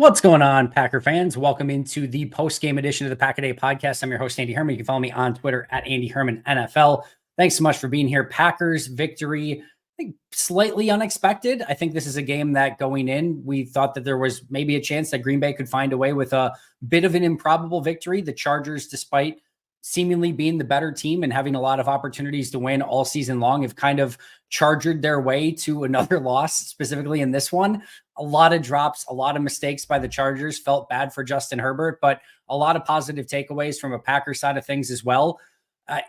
What's going on, Packer fans? Welcome into the post-game edition of the Pack a Day podcast. I'm your host, Andy Herman. You can follow me on Twitter at Andy Herman NFL. Thanks so much for being here. Packers victory, I think slightly unexpected. I think this is a game that going in, we thought that there was maybe a chance that Green Bay could find a way with a bit of an improbable victory. The Chargers, despite seemingly being the better team and having a lot of opportunities to win all season long, have kind of chargered their way to another loss, specifically in this one. A lot of drops, a lot of mistakes by the Chargers. Felt bad for Justin Herbert, but a lot of positive takeaways from a Packer side of things as well.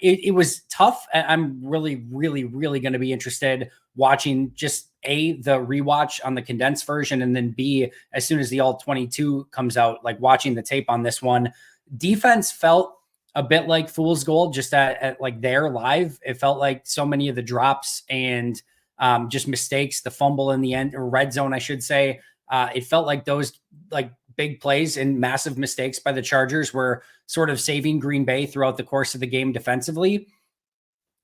It was tough. I'm really going to be interested watching just the rewatch on the condensed version, and then B, as soon as the all 22 comes out, like watching the tape on this one. Defense felt a bit like fool's gold just at like there live. It felt like so many of the drops and just mistakes, the fumble in the end, or red zone, I should say. It felt like those like big plays and massive mistakes by the Chargers were sort of saving Green Bay throughout the course of the game defensively.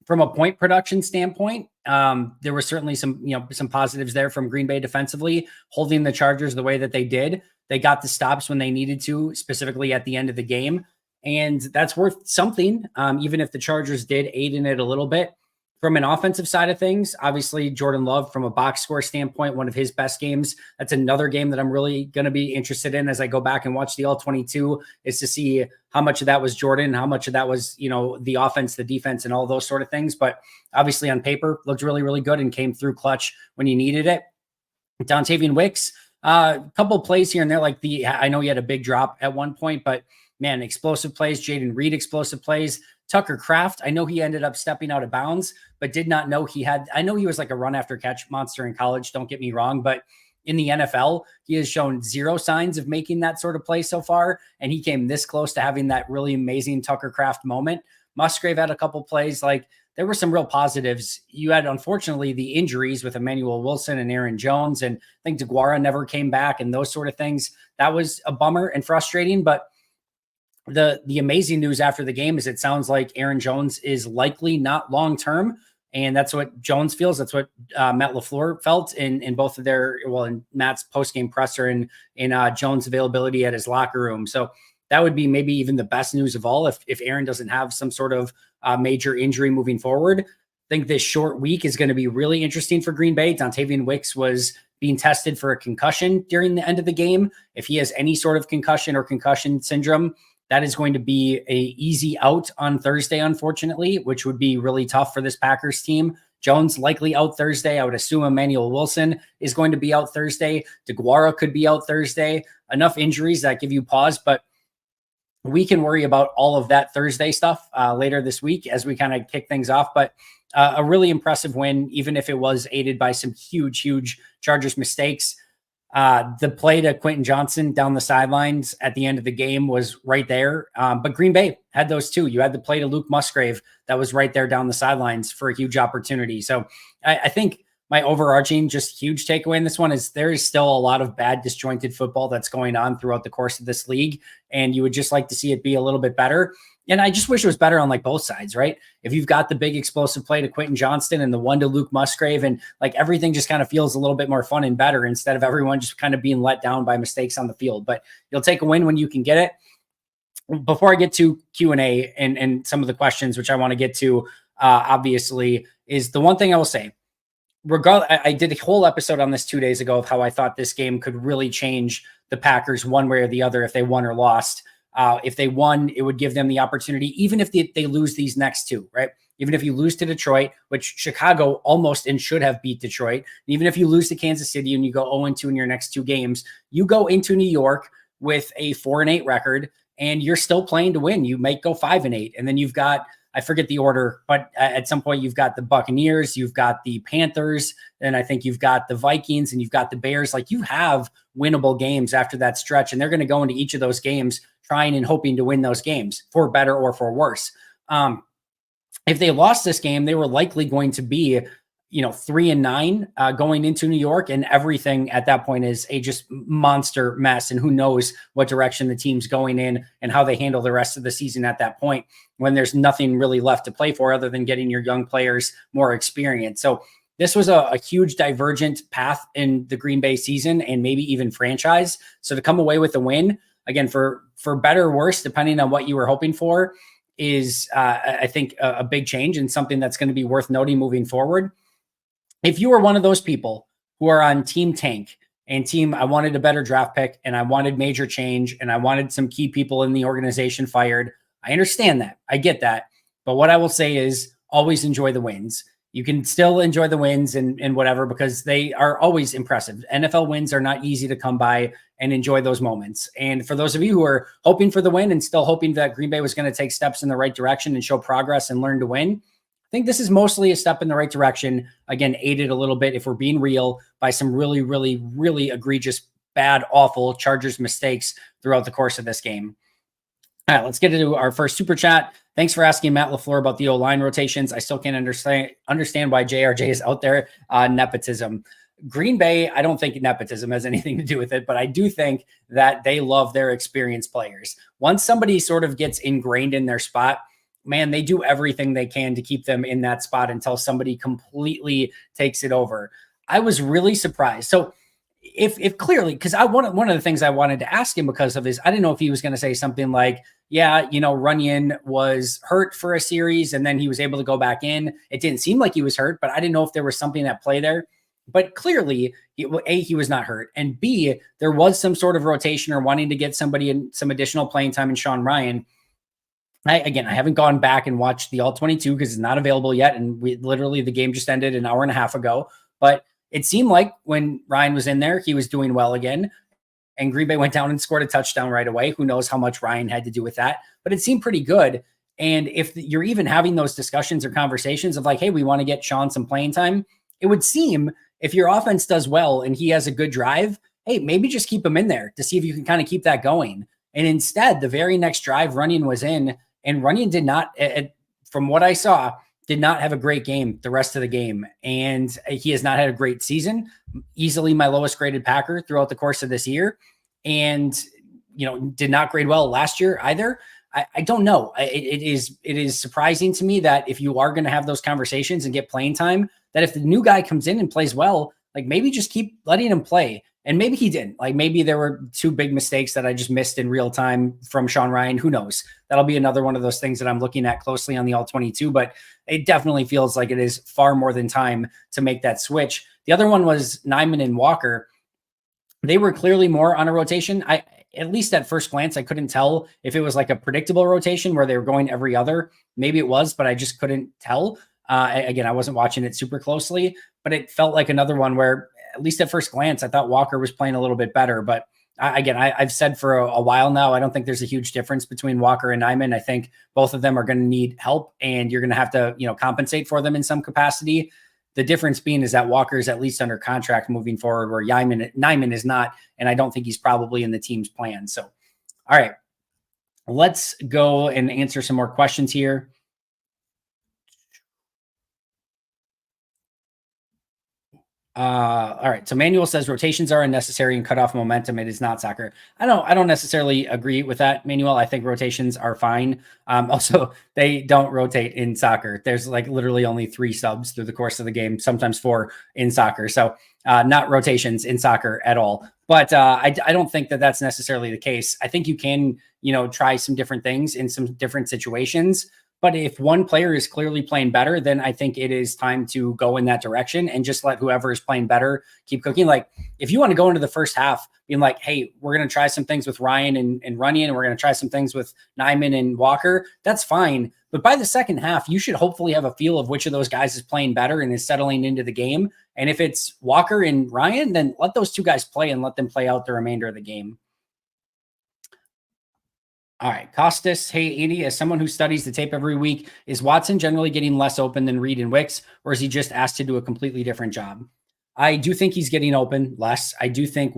From a point production standpoint, there were certainly some positives there from Green Bay defensively, holding the Chargers the way that they did. They got the stops when they needed to, specifically at the end of the game. And that's worth something, even if the Chargers did aid in it a little bit. From an offensive side of things, obviously Jordan Love, from a box score standpoint, one of his best games. That's another game that I'm really going to be interested in as I go back and watch the all-22, is to see how much of that was Jordan, how much of that was, the offense, the defense, and all those sort of things. But obviously on paper, looked really good and came through clutch when you needed it. Devonte Wyatt, a couple plays here and there, I know he had a big drop at one point, but man, explosive plays. Jaden Reed, explosive plays. Tucker Kraft, I know he ended up stepping out of bounds, but did not know I know he was like a run after catch monster in college, don't get me wrong, but in the NFL, he has shown zero signs of making that sort of play so far, and he came this close to having that really amazing Tucker Kraft moment. Musgrave had a couple plays, there were some real positives. You had, unfortunately, the injuries with Emmanuel Wilson and Aaron Jones, and I think DeGuara never came back and those sort of things. That was a bummer and frustrating, but the amazing news after the game is it sounds like Aaron Jones is likely not long-term. And that's what Jones feels. That's what Matt LaFleur felt in both of in Matt's post-game presser and in Jones' availability at his locker room. So that would be maybe even the best news of all if Aaron doesn't have some sort of major injury moving forward. I think this short week is going to be really interesting for Green Bay. Devonte Wyatt was being tested for a concussion during the end of the game. If he has any sort of concussion or concussion syndrome, that is going to be a easy out on Thursday, unfortunately, which would be really tough for this Packers team. Jones likely out Thursday. I would assume Emmanuel Wilson is going to be out Thursday. DeGuara could be out Thursday. Enough injuries that give you pause, but we can worry about all of that Thursday stuff later this week as we kind of kick things off. But a really impressive win, even if it was aided by some huge Chargers mistakes. The play to Quentin Johnson down the sidelines at the end of the game was right there. But Green Bay had those too. You had the play to Luke Musgrave that was right there down the sidelines for a huge opportunity. So I think my overarching just huge takeaway in this one is there is still a lot of bad disjointed football that's going on throughout the course of this league. And you would just like to see it be a little bit better. And I just wish it was better on both sides, right? If you've got the big explosive play to Quentin Johnston and the one to Luke Musgrave, and everything just kind of feels a little bit more fun and better instead of everyone just kind of being let down by mistakes on the field. But you'll take a win when you can get it. Before I get to Q&A and some of the questions, which I want to get to, obviously, is the one thing I will say. I did a whole episode on this 2 days ago of how I thought this game could really change the Packers one way or the other if they won or lost. If they won, it would give them the opportunity, even if they lose these next two, right? Even if you lose to Detroit, which Chicago almost and should have beat Detroit, even if you lose to Kansas City and you go 0-2 in your next two games, you go into New York with a 4-8 record and you're still playing to win. You might go 5-8. And then you've got, I forget the order, but at some point you've got the Buccaneers, you've got the Panthers, and I think you've got the Vikings and you've got the Bears. You have winnable games after that stretch, and they're going to go into each of those games trying and hoping to win those games for better or for worse. If they lost this game, they were likely going to be, 3-9 going into New York, and everything at that point is a just monster mess. And who knows what direction the team's going in and how they handle the rest of the season at that point when there's nothing really left to play for other than getting your young players more experience. So this was a huge divergent path in the Green Bay season and maybe even franchise. So to come away with a win, again, for better or worse, depending on what you were hoping for, is I think a big change and something that's going to be worth noting moving forward. If you are one of those people who are on team tank and team, I wanted a better draft pick and I wanted major change and I wanted some key people in the organization fired, I understand that. I get that. But what I will say is always enjoy the wins. You can still enjoy the wins and whatever, because they are always impressive. NFL wins are not easy to come by, and enjoy those moments. And for those of you who are hoping for the win and still hoping that Green Bay was going to take steps in the right direction and show progress and learn to win, I think this is mostly a step in the right direction. Again, aided a little bit, if we're being real, by some really, really, really egregious, bad, awful Chargers mistakes throughout the course of this game. All right, let's get into our first super chat. Thanks for asking Matt LaFleur about the O-line rotations. I still can't understand why JRJ is out there. Nepotism. Green Bay, I don't think nepotism has anything to do with it, but I do think that they love their experienced players. Once somebody sort of gets ingrained in their spot, man, they do everything they can to keep them in that spot until somebody completely takes it over. I was really surprised. So if clearly, because one of the things I wanted to ask him because of this, I didn't know if he was going to say something like, yeah, Runyon was hurt for a series and then he was able to go back in. It didn't seem like he was hurt, but I didn't know if there was something at play there. But clearly, A, he was not hurt, and B, there was some sort of rotation or wanting to get somebody in some additional playing time in Sean Ryan. I haven't gone back and watched the All-22 because it's not available yet, and the game just ended an hour and a half ago. But it seemed like when Ryan was in there, he was doing well again, and Green Bay went down and scored a touchdown right away. Who knows how much Ryan had to do with that, but it seemed pretty good. And if you're even having those discussions or conversations of like, hey, we want to get Sean some playing time, it would seem if your offense does well and he has a good drive, hey, maybe just keep him in there to see if you can kind of keep that going. And instead, the very next drive, Runyon was in, and Runyon did not, from what I saw, did not have a great game the rest of the game. And he has not had a great season, easily my lowest graded Packer throughout the course of this year. And, did not grade well last year either. I don't know. It is surprising to me that if you are going to have those conversations and get playing time, that if the new guy comes in and plays well, like maybe just keep letting him play. And maybe he didn't. Like maybe there were two big mistakes that I just missed in real time from Sean Ryan. Who knows? That'll be another one of those things that I'm looking at closely on the All-22, but it definitely feels like it is far more than time to make that switch. The other one was Nyman and Walker. They were clearly more on a rotation. At least at first glance, I couldn't tell if it was like a predictable rotation where they were going every other. Maybe it was, but I just couldn't tell. Again, I wasn't watching it super closely, but it felt like another one where, at least at first glance, I thought Walker was playing a little bit better. But I've said for a while now, I don't think there's a huge difference between Walker and Nyman. I think both of them are going to need help, and you're going to have to, compensate for them in some capacity. The difference being is that Walker is at least under contract moving forward, where Nyman is not, and I don't think he's probably in the team's plan. So, all right, let's go and answer some more questions here. All right. So Manuel says rotations are unnecessary and cut off momentum. It is not soccer. I don't necessarily agree with that, Manuel. I think rotations are fine. Also, they don't rotate in soccer. There's like literally only 3 subs through the course of the game, sometimes 4 in soccer. So not rotations in soccer at all. But I don't think that that's necessarily the case. I think you can, try some different things in some different situations. But if one player is clearly playing better, then I think it is time to go in that direction and just let whoever is playing better keep cooking. Like if you want to go into the first half being like, hey, we're going to try some things with Ryan and Runyon, and we're going to try some things with Nyman and Walker, that's fine. But by the second half, you should hopefully have a feel of which of those guys is playing better and is settling into the game. And if it's Walker and Ryan, then let those 2 guys play and let them play out the remainder of the game. All right, Costas. Hey, Andy, as someone who studies the tape every week, is Watson generally getting less open than Reed and Wicks, or is he just asked to do a completely different job? I do think he's getting open less. I do think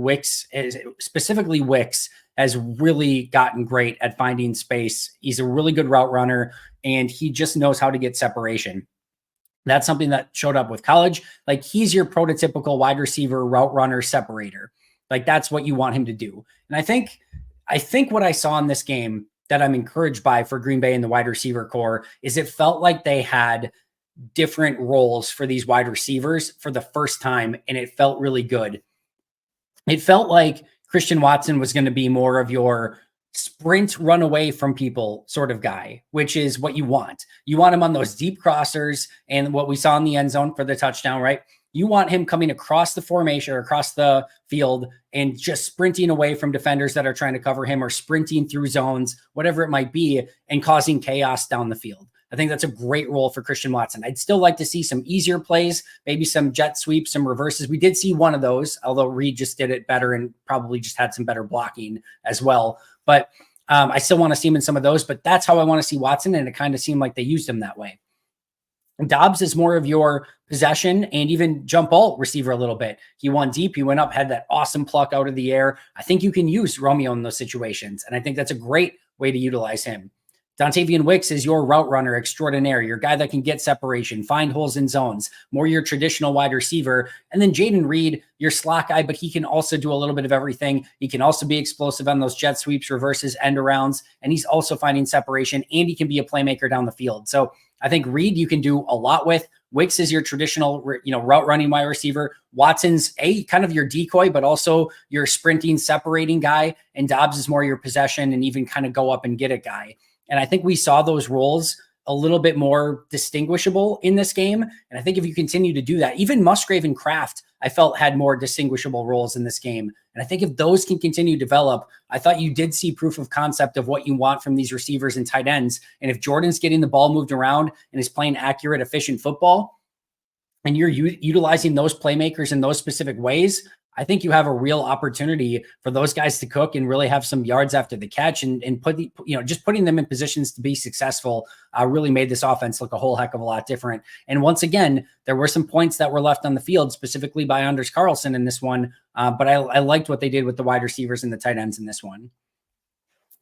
specifically Wicks, has really gotten great at finding space. He's a really good route runner, and he just knows how to get separation. That's something that showed up with college. Like he's your prototypical wide receiver, route runner, separator. Like that's what you want him to do. And I think what I saw in this game that I'm encouraged by for Green Bay and the wide receiver core is it felt like they had different roles for these wide receivers for the first time, and it felt really good. It felt like Christian Watson was going to be more of your sprint, run away from people sort of guy, which is what you want. You want him on those deep crossers and what we saw in the end zone for the touchdown, right? You want him coming across the formation or across the field and just sprinting away from defenders that are trying to cover him, or sprinting through zones, whatever it might be, and causing chaos down the field. I think that's a great role for Christian Watson. I'd still like to see some easier plays, maybe some jet sweeps, some reverses. We did see one of those, although Reed just did it better and probably just had some better blocking as well. But I still want to see him in some of those, but that's how I want to see Watson, and it kind of seemed like they used him that way. Dobbs is more of your possession and even jump ball receiver a little bit. He won deep. He went up, had that awesome pluck out of the air. I think you can use Romeo in those situations, and I think that's a great way to utilize him. Dontavian Wicks is your route runner extraordinaire, your guy that can get separation, find holes in zones, more your traditional wide receiver. And then Jaden Reed, your slot guy, but he can also do a little bit of everything. He can also be explosive on those jet sweeps, reverses, end arounds, and he's also finding separation, and he can be a playmaker down the field. So I think Reed you can do a lot with. Wicks is your traditional, route running wide receiver. Watson's kind of your decoy, but also your sprinting, separating guy. And Dobbs is more your possession and even kind of go up and get it guy. And I think we saw those roles a little bit more distinguishable in this game. And I think if you continue to do that, even Musgrave and Kraft, I felt had more distinguishable roles in this game. And I think if those can continue to develop, I thought you did see proof of concept of what you want from these receivers and tight ends. And if Jordan's getting the ball moved around and is playing accurate, efficient football, and you're utilizing those playmakers in those specific ways, I think you have a real opportunity for those guys to cook and really have some yards after the catch, and just putting them in positions to be successful really made this offense look a whole heck of a lot different. And once again, there were some points that were left on the field, specifically by Anders Carlson in this one. But I liked what they did with the wide receivers and the tight ends in this one.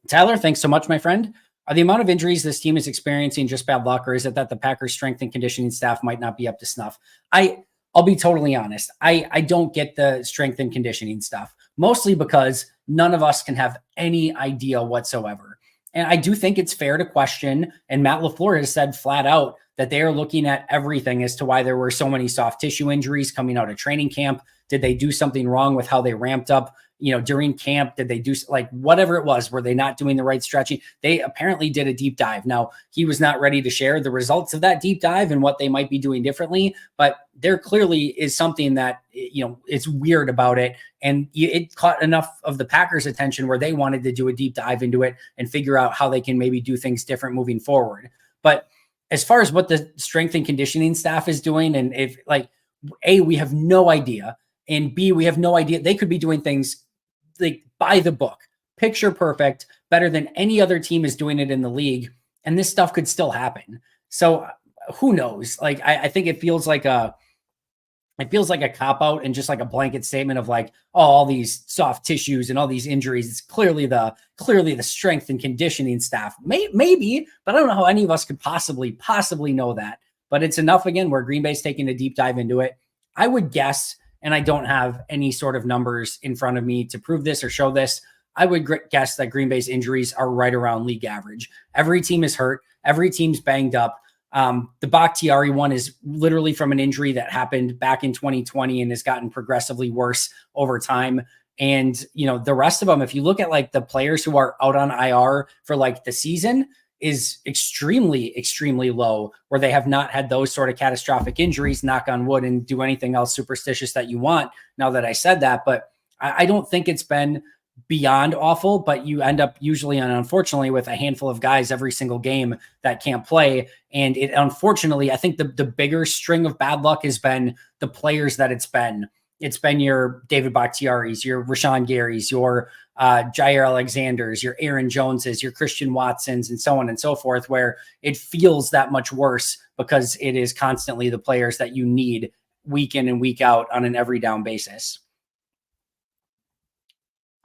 Tyler, thanks so much, my friend. Are the amount of injuries this team is experiencing just bad luck, or is it that the Packers' strength and conditioning staff might not be up to snuff? I'll be totally honest. I don't get the strength and conditioning stuff, mostly because none of us can have any idea whatsoever. And I do think it's fair to question, and Matt LaFleur has said flat out that they are looking at everything as to why there were so many soft tissue injuries coming out of training camp. Did they do something wrong with how they ramped up, during camp? Did they do whatever it was? Were they not doing the right stretching? They apparently did a deep dive. Now, he was not ready to share the results of that deep dive and what they might be doing differently, but there clearly is something that, it's weird about it. And it caught enough of the Packers' attention where they wanted to do a deep dive into it and figure out how they can maybe do things different moving forward. But as far as what the strength and conditioning staff is doing, and if A, we have no idea, and B, we have no idea. They could be doing things like by the book, picture perfect, better than any other team is doing it in the league. And this stuff could still happen. So who knows? I think it feels like a cop out and just like a blanket statement of all these soft tissues and all these injuries. It's clearly the strength and conditioning staff. Maybe, but I don't know how any of us could possibly know that. But it's enough again where Green Bay's taking a deep dive into it. I would guess, and I don't have any sort of numbers in front of me to prove this or show this, I would guess that Green Bay's injuries are right around league average. Every team is hurt. Every team's banged up. The Bakhtiari one is literally from an injury that happened back in 2020 and has gotten progressively worse over time. And, the rest of them, if you look at the players who are out on IR for the season, is extremely, extremely low, where they have not had those sort of catastrophic injuries, knock on wood, and do anything else superstitious that you want now that I said that. But I don't think it's been beyond awful, but you end up usually, and unfortunately, with a handful of guys every single game that can't play. And it, unfortunately, I think the bigger string of bad luck has been the players that it's been. It's been your David Bakhtiaris, your Rashawn Garys, your Jair Alexanders, your Aaron Joneses, your Christian Watsons, and so on and so forth, where it feels that much worse because it is constantly the players that you need week in and week out on an every down basis.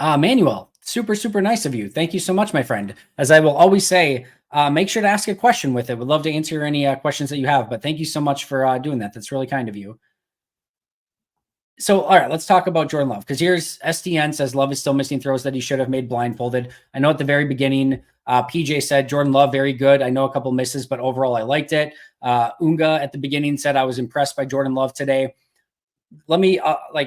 Manuel, super, super nice of you. Thank you so much, my friend. As I will always say, make sure to ask a question with it. Would love to answer any questions that you have, but thank you so much for doing that. That's really kind of you. So, all right, let's talk about Jordan Love, because here's SDN says Love is still missing throws that he should have made blindfolded. I know at the very beginning, PJ said Jordan Love, very good. I know a couple misses, but overall I liked it. Unga at the beginning said I was impressed by Jordan Love today. Let me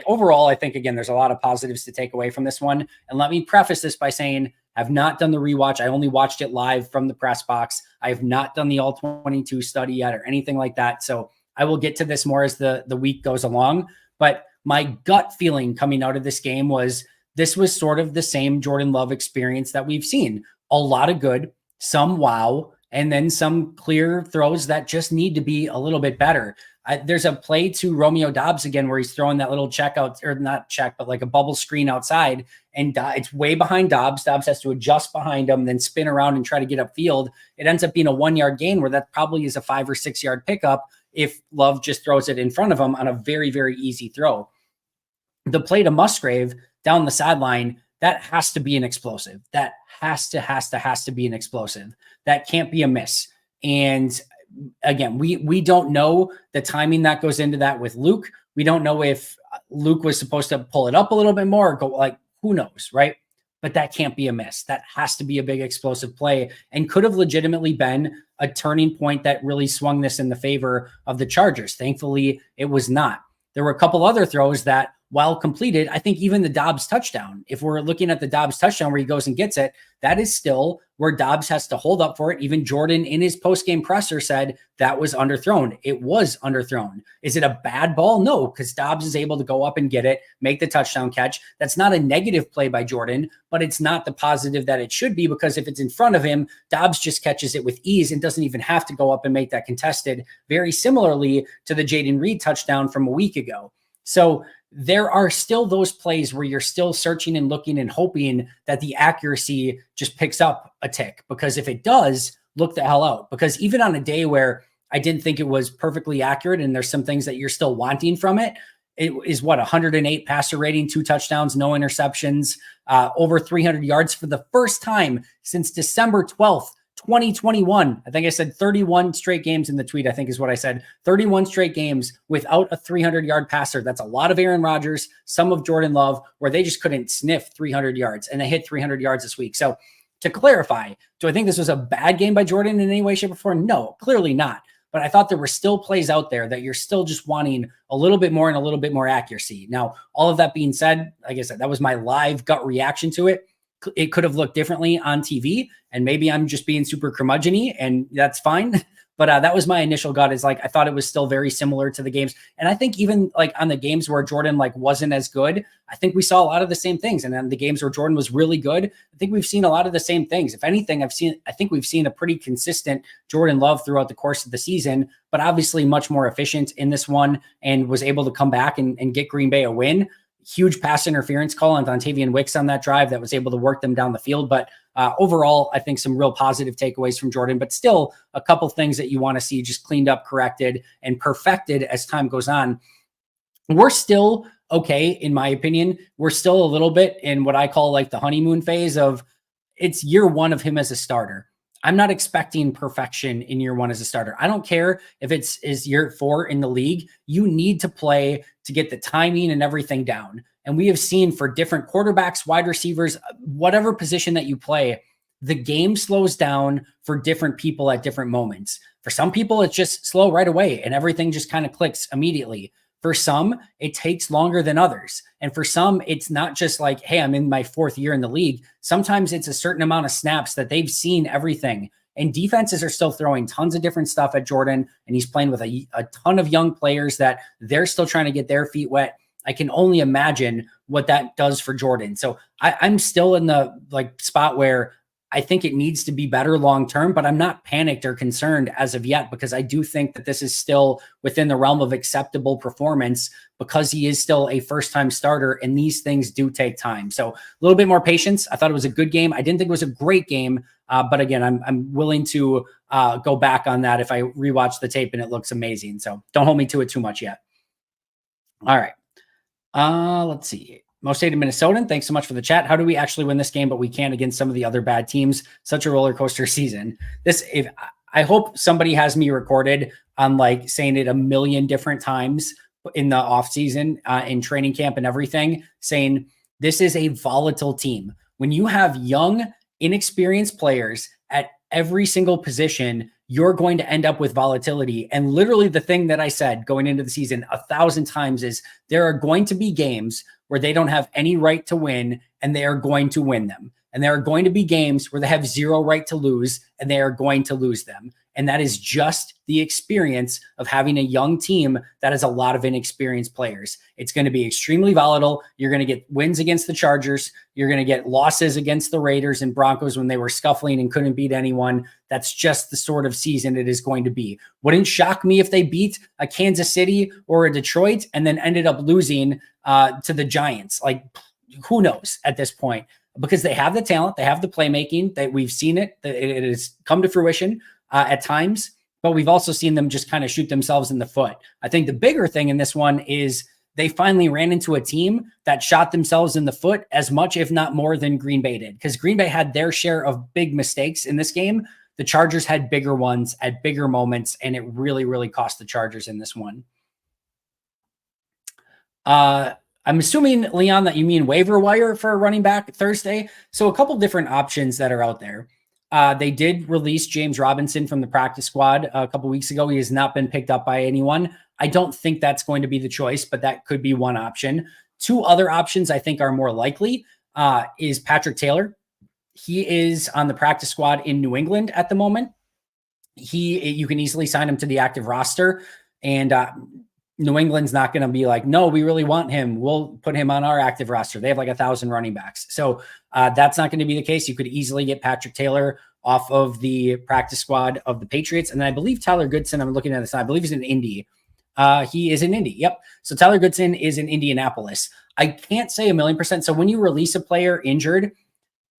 overall, I think, again, there's a lot of positives to take away from this one. And let me preface this by saying I've not done the rewatch. I only watched it live from the press box. I have not done the all 22 study yet or anything like that. So I will get to this more as the week goes along. But my gut feeling coming out of this game was this was sort of the same Jordan Love experience that we've seen. A lot of good, some wow, and then some clear throws that just need to be a little bit better. There's a play to Romeo Doubs again where he's throwing that little check out, or not check, but like a bubble screen outside, and it's way behind Doubs. Doubs has to adjust behind him, then spin around and try to get upfield. It ends up being a 1 yard gain where that probably is a 5 or 6 yard pickup if Love just throws it in front of him on a very, very easy throw. The play to Musgrave down the sideline, that has to be an explosive. That has to be an explosive. That can't be a miss. And again, we don't know the timing that goes into that with Luke. We don't know if Luke was supposed to pull it up a little bit more or go, like, who knows, right? But that can't be a miss. That has to be a big explosive play and could have legitimately been a turning point that really swung this in the favor of the Chargers. Thankfully, it was not. There were a couple other throws that, while completed, I think even the Doubs touchdown, if we're looking at the Doubs touchdown where he goes and gets it, that is still where Doubs has to hold up for it. Even Jordan in his post-game presser said that was underthrown. It was underthrown. Is it a bad ball? No, because Doubs is able to go up and get it, make the touchdown catch. That's not a negative play by Jordan, but it's not the positive that it should be, because if it's in front of him, Doubs just catches it with ease and doesn't even have to go up and make that contested, very similarly to the Jaden Reed touchdown from a week ago. So there are still those plays where you're still searching and looking and hoping that the accuracy just picks up a tick, because if it does, look the hell out. Because even on a day where I didn't think it was perfectly accurate and there's some things that you're still wanting from it, it is 108 passer rating, 2 touchdowns, no interceptions, over 300 yards for the first time since December 12th, 2021. I think I said 31 straight games in the tweet, I think is what I said. 31 straight games without a 300-yard passer. That's a lot of Aaron Rodgers, some of Jordan Love, where they just couldn't sniff 300 yards, and they hit 300 yards this week. So to clarify, do I think this was a bad game by Jordan in any way, shape, or form? No, clearly not. But I thought there were still plays out there that you're still just wanting a little bit more and a little bit more accuracy. Now, all of that being said, like I said, that was my live gut reaction to it. It could have looked differently on TV, and maybe I'm just being super curmudgeon-y, and that's fine. But that was my initial gut, is like, I thought it was still very similar to the games. And I think even like on the games where Jordan like wasn't as good, I think we saw a lot of the same things. And then the games where Jordan was really good, I think we've seen a lot of the same things. If anything, I think we've seen a pretty consistent Jordan Love throughout the course of the season, but obviously much more efficient in this one, and was able to come back and get Green Bay a win. Huge pass interference call on Dontavian Wicks on that drive that was able to work them down the field. But overall, I think some real positive takeaways from Jordan, but still a couple things that you want to see just cleaned up, corrected, and perfected as time goes on. We're still okay, in my opinion. We're still a little bit in what I call like the honeymoon phase of, it's year one of him as a starter. I'm not expecting perfection in year one as a starter. I don't care if is year 4 in the league. You need to play to get the timing and everything down. And we have seen for different quarterbacks, wide receivers, whatever position that you play, the game slows down for different people at different moments. For some people, it's just slow right away and everything just kind of clicks immediately. For some, it takes longer than others. And for some, it's not just like, hey, I'm in my 4th year in the league. Sometimes it's a certain amount of snaps that they've seen everything. And defenses are still throwing tons of different stuff at Jordan. And he's playing with a ton of young players that they're still trying to get their feet wet. I can only imagine what that does for Jordan. So I'm still in the like spot where I think it needs to be better long-term, but I'm not panicked or concerned as of yet, because I do think that this is still within the realm of acceptable performance, because he is still a first-time starter and these things do take time. So a little bit more patience. I thought it was a good game. I didn't think it was a great game, but again, I'm willing to go back on that if I rewatch the tape and it looks amazing. So don't hold me to it too much yet. All right. Let's see. Most hated Minnesotan, thanks so much for the chat. How do we actually win this game, but we can't against some of the other bad teams? Such a roller coaster season. I hope somebody has me recorded on like saying it a million different times, in the offseason, in training camp and everything, saying this is a volatile team. When you have young, inexperienced players at every single position, you're going to end up with volatility. And literally the thing that I said going into the season 1,000 times is there are going to be games where they don't have any right to win and they are going to win them. And there are going to be games where they have zero right to lose and they are going to lose them. And that is just the experience of having a young team that has a lot of inexperienced players. It's going to be extremely volatile. You're going to get wins against the Chargers. You're going to get losses against the Raiders and Broncos when they were scuffling and couldn't beat anyone. That's just the sort of season it is going to be. Wouldn't shock me if they beat a Kansas City or a Detroit and then ended up losing to the Giants. Like, who knows at this point? Because they have the talent, they have the playmaking, that we've seen it has come to fruition at times, but we've also seen them just kind of shoot themselves in the foot. I think the bigger thing in this one is they finally ran into a team that shot themselves in the foot as much, if not more, than Green Bay did, because Green Bay had their share of big mistakes in this game. The Chargers had bigger ones at bigger moments, and it really, really cost the Chargers in this one. I'm assuming, Leon, that you mean waiver wire for a running back Thursday. So a couple different options that are out there. They did release James Robinson from the practice squad a couple weeks ago. He has not been picked up by anyone. I don't think that's going to be the choice, but that could be one option. Two other options I think are more likely is Patrick Taylor. He is on the practice squad in New England at the moment. You can easily sign him to the active roster, and New England's not going to be like, no, we really want him, we'll put him on our active roster. They have like 1,000 running backs. So that's not going to be the case. You could easily get Patrick Taylor off of the practice squad of the Patriots. And then I believe Tyler Goodson, I'm looking at this, I believe he's in Indy. He is in Indy. Yep. So Tyler Goodson is in Indianapolis. I can't say 1,000,000%. So when you release a player injured,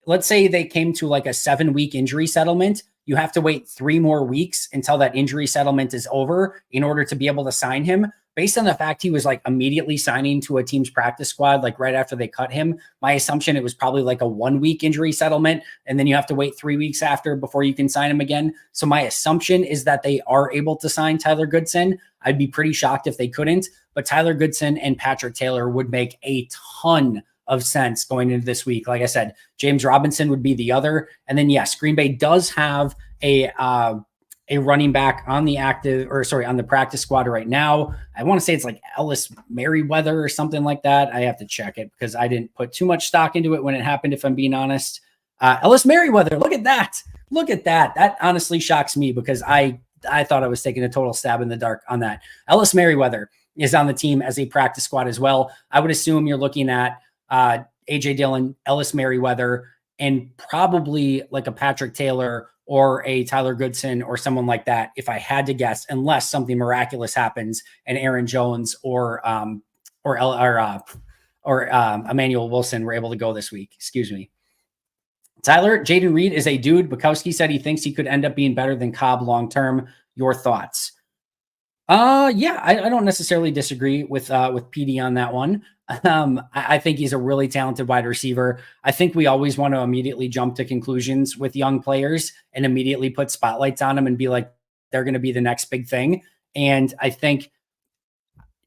let's say they came to like a 7-week injury settlement, you have to wait 3 more weeks until that injury settlement is over in order to be able to sign him. Based on the fact he was like immediately signing to a team's practice squad, like right after they cut him, my assumption it was probably like a 1-week injury settlement. And then you have to wait 3 weeks after before you can sign him again. So my assumption is that they are able to sign Tyler Goodson. I'd be pretty shocked if they couldn't, but Tyler Goodson and Patrick Taylor would make a ton of sense going into this week. Like I said, James Robinson would be the other. And then yes, Green Bay does have a running back on the practice squad right now. I want to say it's like Ellis Merriweather or something like that. I have to check it because I didn't put too much stock into it when it happened, if I'm being honest. Ellis Merriweather, look at that. Look at that. That honestly shocks me because I thought I was taking a total stab in the dark on that. Ellis Merriweather is on the team as a practice squad as well. I would assume you're looking at A.J. Dillon, Ellis Merriweather, and probably like a Patrick Taylor or a Tyler Goodson or someone like that, if I had to guess, unless something miraculous happens and Aaron Jones or Emmanuel Wilson were able to go this week. Excuse me. Tyler, Jaden Reed is a dude. Bukowski said he thinks he could end up being better than Cobb long-term. Your thoughts? Yeah, I don't necessarily disagree with PD on that one. I think he's a really talented wide receiver. I think we always want to immediately jump to conclusions with young players and immediately put spotlights on them and be like, they're going to be the next big thing. And I think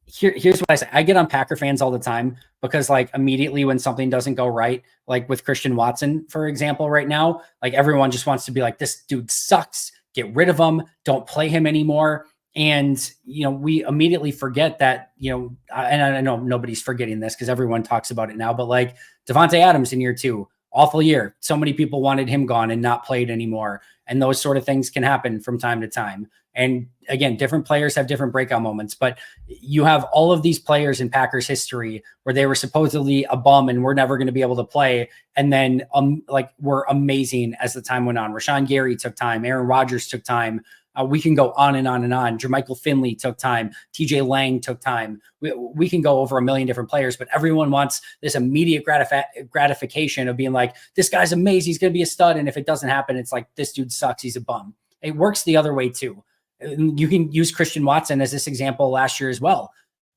here's what I say. I get on Packer fans all the time because like immediately when something doesn't go right, like with Christian Watson, for example, right now, like everyone just wants to be like, this dude sucks. Get rid of him. Don't play him anymore. And, we immediately forget that, and I know nobody's forgetting this because everyone talks about it now, but like Devonte Adams in year 2, awful year. So many people wanted him gone and not played anymore. And those sort of things can happen from time to time. And again, different players have different breakout moments, but you have all of these players in Packers history where they were supposedly a bum and we're never going to be able to play. And then were amazing as the time went on. Rashawn Gary took time. Aaron Rodgers took time. We can go on and on and on. Jermichael Finley took time. TJ Lang took time. We can go over a million different players, but everyone wants this immediate gratification of being like, this guy's amazing. He's going to be a stud. And if it doesn't happen, it's like, this dude sucks. He's a bum. It works the other way too. You can use Christian Watson as this example last year as well.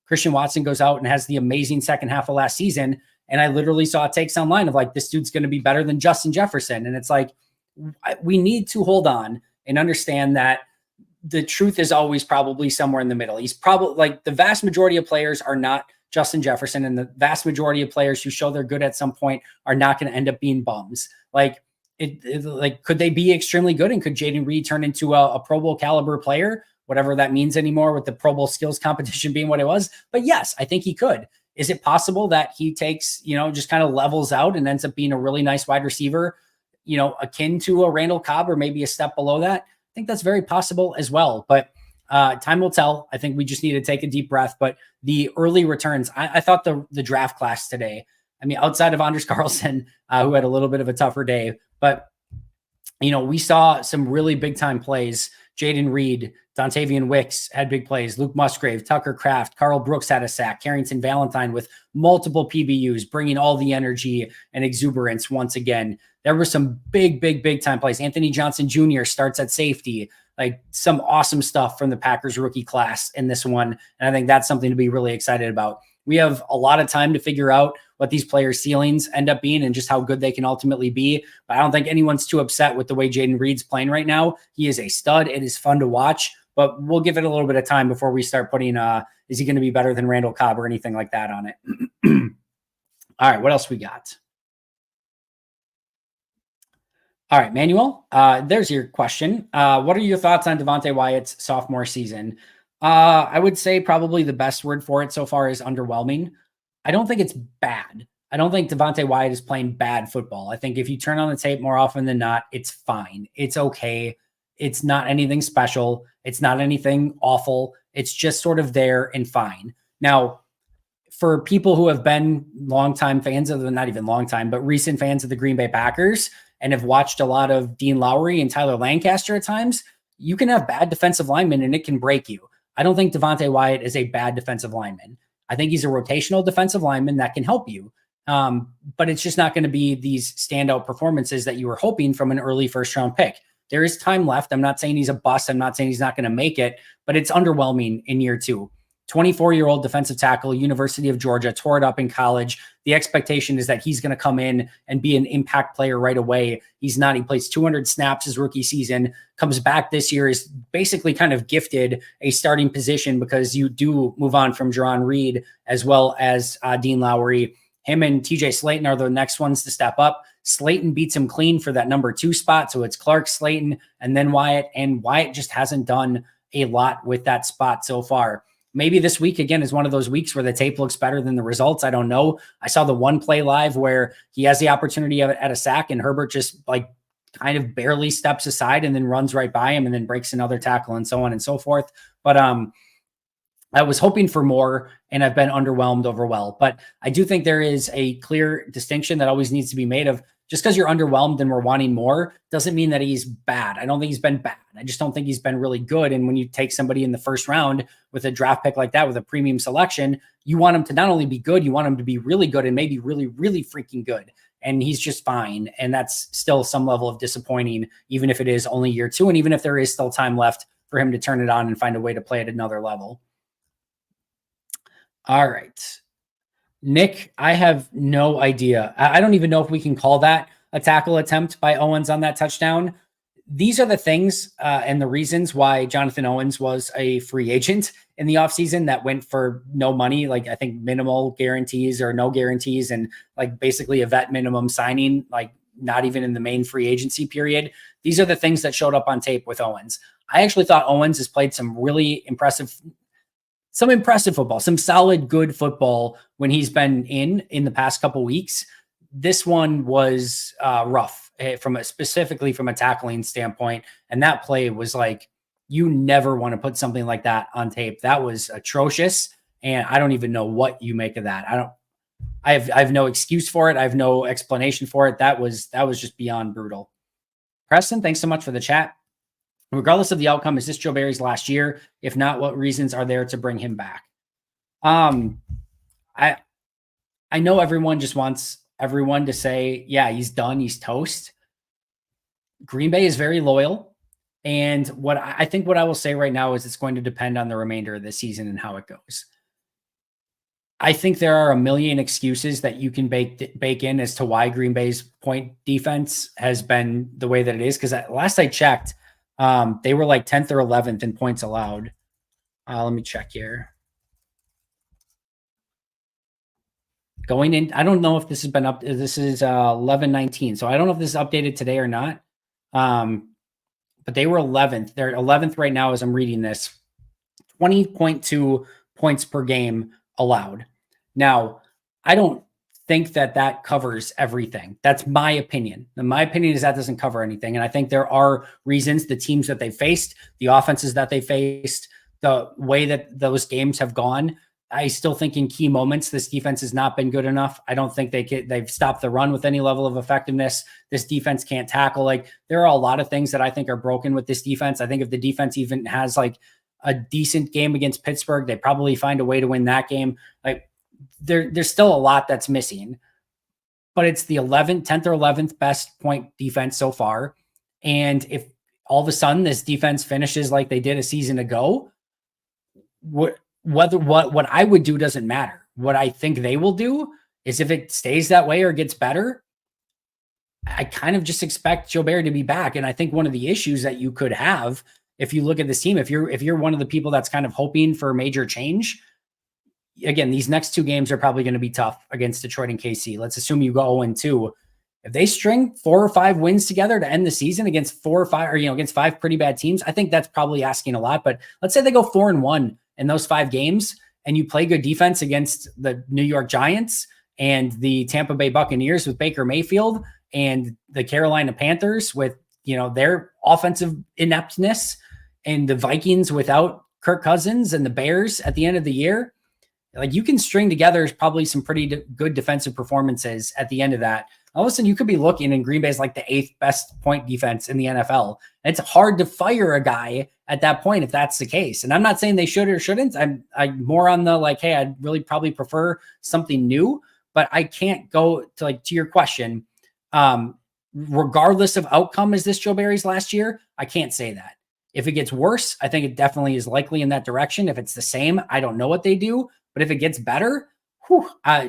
Christian Watson goes out and has the amazing second half of last season. And I literally saw takes online of like, this dude's going to be better than Justin Jefferson. And it's like, we need to hold on and understand that the truth is always probably somewhere in the middle. He's probably like the vast majority of players are not Justin Jefferson, and the vast majority of players who show they're good at some point are not going to end up being bums. Like like could they be extremely good, and could Jaden Reed turn into a Pro Bowl caliber player, whatever that means anymore with the Pro Bowl skills competition being what it was? But yes, I think he could. Is it possible that he takes, just kind of levels out and ends up being a really nice wide receiver, akin to a Randall Cobb or maybe a step below that? I think that's very possible as well. But time will tell. I think we just need to take a deep breath. But the early returns, I thought the draft class today, I mean, outside of Anders Carlson, who had a little bit of a tougher day, but we saw some really big time plays. Jaden Reed, Dontavian Wicks had big plays. Luke Musgrave, Tucker Kraft, Carl Brooks had a sack. Carrington Valentine with multiple PBUs, bringing all the energy and exuberance once again. There were some big time plays. Anthony Johnson Jr. starts at safety. Like some awesome stuff from the Packers rookie class in this one. And I think that's something to be really excited about. We have a lot of time to figure out what these players' ceilings end up being and just how good they can ultimately be. But I don't think anyone's too upset with the way Jaden Reed's playing right now. He is a stud. It is fun to watch, but we'll give it a little bit of time before we start putting, is he going to be better than Randall Cobb or anything like that on it? All right, what else we got? All right, Manuel, there's your question. What are your thoughts on Devonte Wyatt's sophomore season? I would say probably the best word for it so far is underwhelming. I don't think it's bad. I don't think Devonte Wyatt is playing bad football. I think if you turn on the tape more often than not, it's fine. It's okay. It's not anything special. It's not anything awful. It's just sort of there and fine. Now, for people who have been longtime fans of not even long time, but recent fans of the Green Bay Packers and have watched a lot of Dean Lowry and Tyler Lancaster at times, you can have bad defensive linemen and it can break you. I don't think Devonte Wyatt is a bad defensive lineman. I think he's a rotational defensive lineman that can help you. But it's just not going to be these standout performances that you were hoping from an early first round pick. There is time left. I'm not saying he's a bust. I'm not saying he's not going to make it, but it's underwhelming in year two. 24-year-old defensive tackle, University of Georgia, tore it up in college. The expectation is that he's going to come in and be an impact player right away. He's not. He plays 200 snaps his rookie season, comes back this year, is basically kind of gifted a starting position because you do move on from Jerron Reed as well as Dean Lowry. Him and TJ Slayton are the next ones to step up. Slayton beats him clean for that number 2 spot. So it's Clark, Slayton, and then Wyatt. And Wyatt just hasn't done a lot with that spot so far. Maybe this week, again, is one of those weeks where the tape looks better than the results. I don't know. I saw the one play live where he has the opportunity at a sack and Herbert just like kind of barely steps aside and then runs right by him and then breaks another tackle and so on and so forth. But I was hoping for more and I've been underwhelmed overall. But I do think there is a clear distinction that always needs to be made of just because you're underwhelmed and we're wanting more doesn't mean that he's bad. I don't think he's been bad. I just don't think he's been really good. And when you take somebody in the first round with a draft pick like that, with a premium selection, you want him to not only be good, you want him to be really good and maybe really, really freaking good. And he's just fine. And that's still some level of disappointing, even if it is only year 2. And even if there is still time left for him to turn it on and find a way to play at another level. All right. Nick, I have no idea. I don't even know if we can call that a tackle attempt by Owens on that touchdown. These are the things and the reasons why Jonathan Owens was a free agent in the offseason that went for no money, like I think minimal guarantees or no guarantees, and like basically a vet minimum signing, like not even in the main free agency period. These are the things that showed up on tape with Owens. I actually thought Owens has played some really impressive football, some solid, good football when he's been in the past couple weeks. This one was rough specifically from a tackling standpoint. And that play was like, you never want to put something like that on tape. That was atrocious. And I don't even know what you make of that. I have no excuse for it. I have no explanation for it. That was just beyond brutal. Preston, thanks so much for the chat. Regardless of the outcome, is this Joe Barry's last year? If not, what reasons are there to bring him back? I know everyone just wants everyone to say, yeah, he's done, he's toast. Green Bay is very loyal. And what I will say right now is it's going to depend on the remainder of the season and how it goes. I think there are a million excuses that you can bake in as to why Green Bay's point defense has been the way that it is. Because last I checked, They were like 10th or 11th in points allowed. Let me check here. Going in, I don't know if this has been up. This is 11/19, so I don't know if this is updated today or not. But they were 11th. They're 11th right now as I'm reading this. 20.2 points per game allowed. Now, I don't think that covers everything. That's my opinion. And my opinion is that doesn't cover anything. And I think there are reasons, the teams that they faced, the offenses that they faced, the way that those games have gone. I still think in key moments, this defense has not been good enough. I don't think they've stopped the run with any level of effectiveness. This defense can't tackle. Like, there are a lot of things that I think are broken with this defense. I think if the defense even has like a decent game against Pittsburgh, they probably find a way to win that game. Like, there's still a lot that's missing, but it's the 10th or 11th best point defense so far. And if all of a sudden this defense finishes like they did a season ago, what I would do doesn't matter. What I think they will do is, if it stays that way or gets better, I kind of just expect Joe Barry to be back. And I think one of the issues that you could have, if you look at this team, if you're one of the people that's kind of hoping for major change, again, these next two games are probably going to be tough against Detroit and KC. Let's assume you go 0-2. If they string 4 or 5 wins together to end the season against 4 or 5, or, against 5 pretty bad teams, I think that's probably asking a lot. But let's say they go 4-1 in those 5 games, and you play good defense against the New York Giants and the Tampa Bay Buccaneers with Baker Mayfield, and the Carolina Panthers with, their offensive ineptness, and the Vikings without Kirk Cousins, and the Bears at the end of the year. Like, you can string together probably some pretty good defensive performances at the end of that. All of a sudden, you could be looking, and Green Bay is like the 8th best point defense in the NFL. And it's hard to fire a guy at that point if that's the case. And I'm not saying they should or shouldn't. I'm more on the like, hey, I'd really probably prefer something new. But I can't go to your question. Regardless of outcome, is this Joe Barry's last year? I can't say that. If it gets worse, I think it definitely is likely in that direction. If it's the same, I don't know what they do. But if it gets better,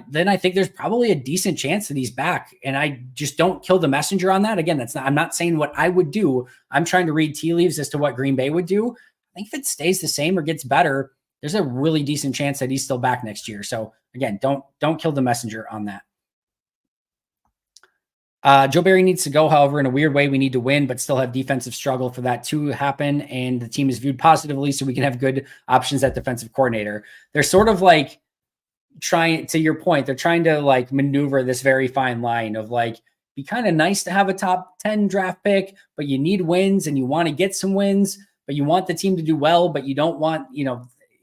then I think there's probably a decent chance that he's back. And I just don't kill the messenger on that. Again, I'm not saying what I would do. I'm trying to read tea leaves as to what Green Bay would do. I think if it stays the same or gets better, there's a really decent chance that he's still back next year. So again, don't kill the messenger on that. Joe Barry needs to go. However, in a weird way, we need to win, but still have defensive struggle for that to happen. And the team is viewed positively, so we can have good options at defensive coordinator. They're sort of like trying, to your point, they're trying to like maneuver this very fine line of like, be kind of nice to have a top 10 draft pick, but you need wins and you want to get some wins, but you want the team to do well, but you don't want,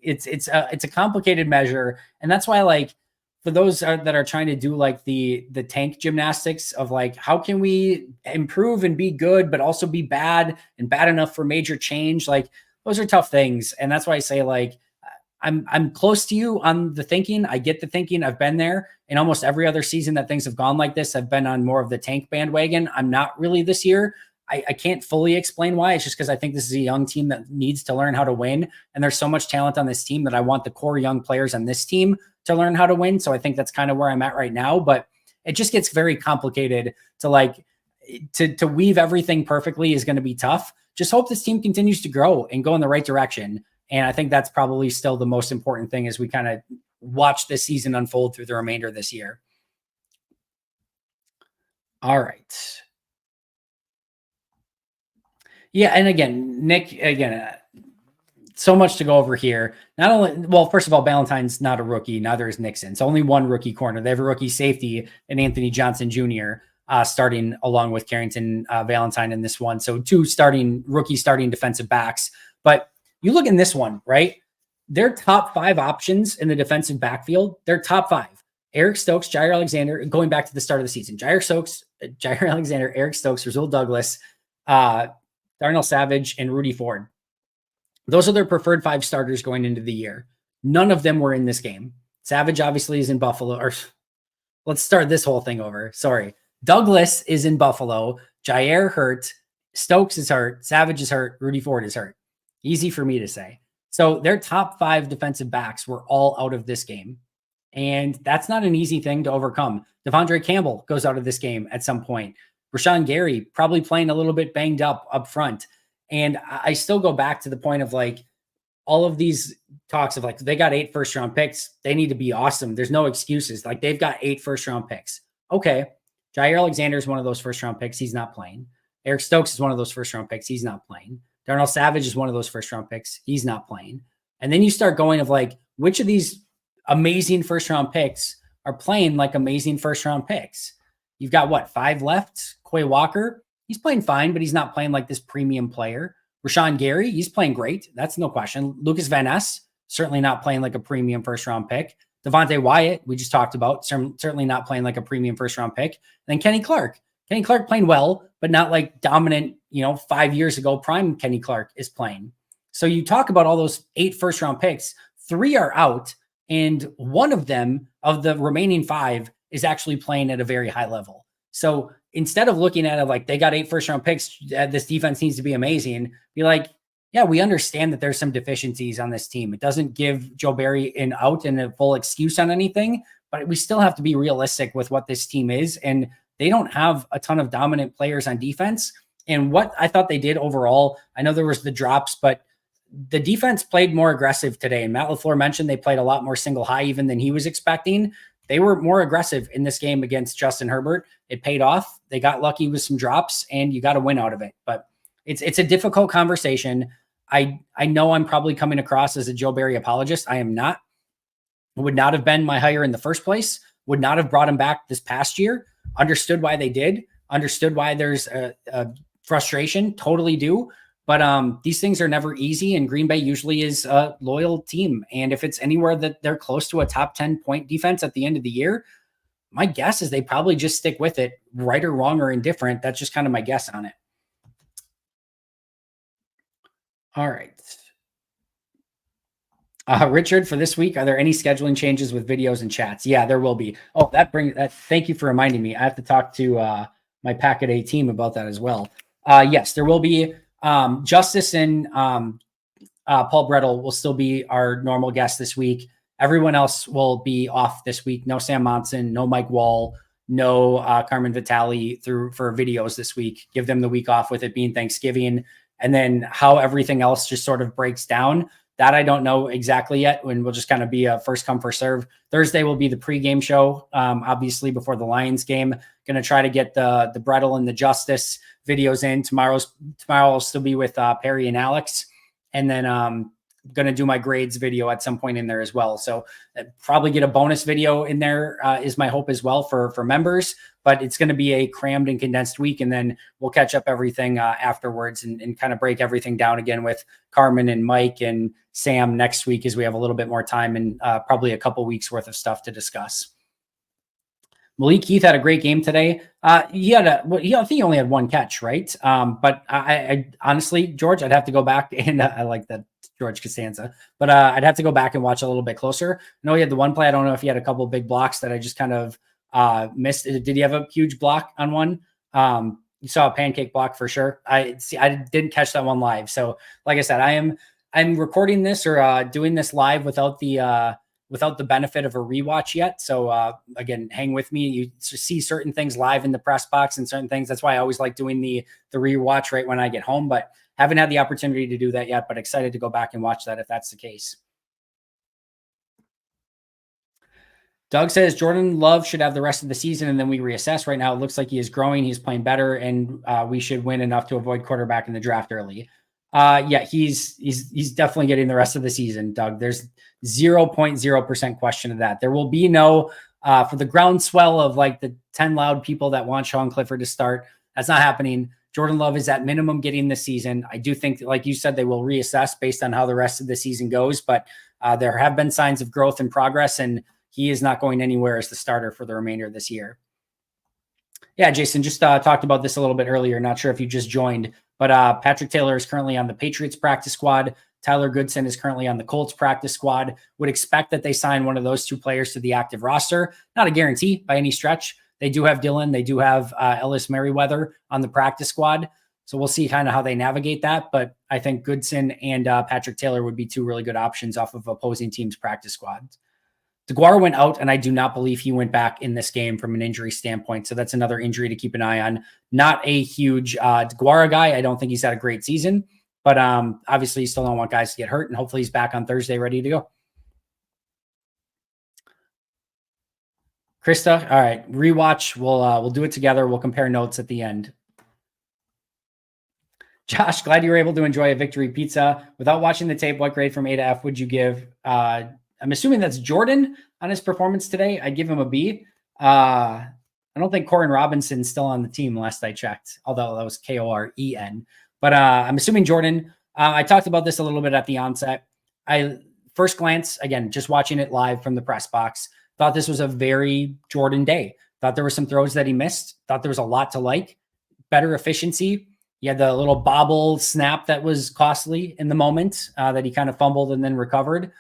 it's a complicated measure. And that's why, like, for those that are trying to do like the tank gymnastics of like, how can we improve and be good, but also be bad and bad enough for major change? Like, those are tough things. And that's why I say, like, I'm close to you on the thinking. I get the thinking. I've been there in almost every other season that things have gone like this. I've been on more of the tank bandwagon. I'm not really this year. I can't fully explain why. It's just because I think this is a young team that needs to learn how to win. And there's so much talent on this team that I want the core young players on this team to learn how to win. So I think that's kind of where I'm at right now, but it just gets very complicated to weave everything perfectly is going to be tough. Just hope this team continues to grow and go in the right direction. And I think that's probably still the most important thing as we kind of watch this season unfold through the remainder of this year. All right. Yeah. And again, Nick, so much to go over here. Not only, well, first of all, Ballantyne's not a rookie. Neither is Nixon. It's only one rookie corner. They have a rookie safety and Anthony Johnson Jr. Starting along with Carrington Valentine in this one. So 2 rookie starting defensive backs. But you look in this one, right? Their top 5 options in the defensive backfield, they're top 5. Eric Stokes, Jair Alexander, going back to the start of the season. Jair Alexander, Eric Stokes, Rasul Douglas, Darnell Savage, and Rudy Ford. Those are their preferred 5 starters going into the year. None of them were in this game. Savage obviously is in Buffalo. Or let's start this whole thing over. Sorry. Douglas is in Buffalo. Jair hurt. Stokes is hurt. Savage is hurt. Rudy Ford is hurt. Easy for me to say. So their top 5 defensive backs were all out of this game. And that's not an easy thing to overcome. Devondre Campbell goes out of this game at some point. Rashawn Gary probably playing a little bit banged up front. And I still go back to the point of like all of these talks of like, they got 8 first round picks. They need to be awesome. There's no excuses. Like they've got 8 first round picks. Okay. Jair Alexander is one of those first round picks. He's not playing. Eric Stokes is one of those first round picks. He's not playing. Darnell Savage is one of those first round picks. He's not playing. And then you start going of like, which of these amazing first round picks are playing like amazing first round picks? You've got what, 5 left? Quay Walker, he's playing fine, but he's not playing like this premium player. Rashawn Gary, he's playing great. That's no question. Lucas Van Ness, certainly not playing like a premium first round pick. Devonte Wyatt, we just talked about, certainly not playing like a premium first round pick. And then Kenny Clark. Kenny Clark playing well, but not like dominant, 5 years ago, prime Kenny Clark is playing. So you talk about all those 8 first round picks, 3 are out, and one of them of the remaining 5 is actually playing at a very high level. So instead of looking at it like they got 8 first round picks, this defense needs to be amazing, be like, yeah, we understand that there's some deficiencies on this team. It doesn't give Joe Barry an out and a full excuse on anything, but we still have to be realistic with what this team is. And they don't have a ton of dominant players on defense. And what I thought they did overall, I know there was the drops, but the defense played more aggressive today. And Matt LaFleur mentioned they played a lot more single high even than he was expecting. They were more aggressive in this game against Justin Herbert. It paid off. They got lucky with some drops, and you got to win out of it. But it's a difficult conversation. I know I'm probably coming across as a Joe Barry apologist. I am not. Would not have been my hire in the first place. Would not have brought him back this past year. Understood why they did. Understood why there's a frustration. Totally do. But these things are never easy, and Green Bay usually is a loyal team. And if it's anywhere that they're close to a top 10 point defense at the end of the year, my guess is they probably just stick with it, right or wrong or indifferent. That's just kind of my guess on it. All right. Richard, for this week, are there any scheduling changes with videos and chats? Yeah, there will be. Oh, thank you for reminding me. I have to talk to my Packet A team about that as well. Yes, there will be. Justice and Paul Brettel will still be our normal guests this week. Everyone else will be off this week. No Sam Monson, no Mike Wall, no Carmen Vitale for videos this week. Give them the week off with it being Thanksgiving. And then how everything else just sort of breaks down, that I don't know exactly yet. And we'll just kind of be a first come, first serve. Thursday will be the pregame show, obviously before the Lions game. Going to try to get the Brettel and the Justice videos in. Tomorrow will still be with Perry and Alex. And then going to do my grades video at some point in there as well. So probably get a bonus video in there is my hope as well for members. But it's going to be a crammed and condensed week. And then we'll catch up everything afterwards and kind of break everything down again with Carmen and Mike and Sam next week as we have a little bit more time and probably a couple weeks worth of stuff to discuss. Malik Heath had a great game today. I think he only had 1 catch, right? But I honestly, George, I'd have to go back and I like that George Costanza, but I'd have to go back and watch a little bit closer. I know he had the one play. I don't know if he had a couple of big blocks that I just kind of missed. Did he have a huge block on one? You saw a pancake block for sure. I didn't catch that one live. So like I said, I'm recording this or doing this live without the benefit of a rewatch yet. So again, hang with me. You see certain things live in the press box and certain things. That's why I always like doing the rewatch right when I get home, but haven't had the opportunity to do that yet, but excited to go back and watch that if that's the case. Doug says Jordan Love should have the rest of the season and then we reassess. Right now, it looks like he is growing. He's playing better, and we should win enough to avoid quarterback in the draft early. Yeah, he's definitely getting the rest of the season, Doug. There's 0.0% question of that. There will be no for the groundswell of like the 10 loud people that want Sean Clifford to start. That's not happening. Jordan Love is at minimum getting the season. I do think, like you said, they will reassess based on how the rest of the season goes, but there have been signs of growth and progress, and he is not going anywhere as the starter for the remainder of this year. Yeah, Jason, just talked about this a little bit earlier. Not sure if you just joined, but Patrick Taylor is currently on the Patriots practice squad. Tyler Goodson is currently on the Colts practice squad. Would expect that they sign one of those 2 players to the active roster. Not a guarantee by any stretch. They do have Dylan. They do have Ellis Merriweather on the practice squad. So we'll see kind of how they navigate that. But I think Goodson and Patrick Taylor would be 2 really good options off of opposing teams' practice squads. DeGuara went out, and I do not believe he went back in this game from an injury standpoint. So that's another injury to keep an eye on. Not a huge DeGuara guy. I don't think he's had a great season. But obviously, you still don't want guys to get hurt, and hopefully he's back on Thursday ready to go. Krista, all right, rewatch. We'll do it together. We'll compare notes at the end. Josh, glad you were able to enjoy a victory pizza. Without watching the tape, what grade from A to F would you give? I'm assuming that's Jordan on his performance today. I'd give him a B. I don't think Corin Robinson's still on the team last I checked, although that was Koren. But I'm assuming Jordan. I talked about this a little bit at the onset. First glance, again, just watching it live from the press box, thought this was a very Jordan day. Thought there were some throws that he missed. Thought there was a lot to like. Better efficiency. He had the little bobble snap that was costly in the moment that he kind of fumbled and then recovered.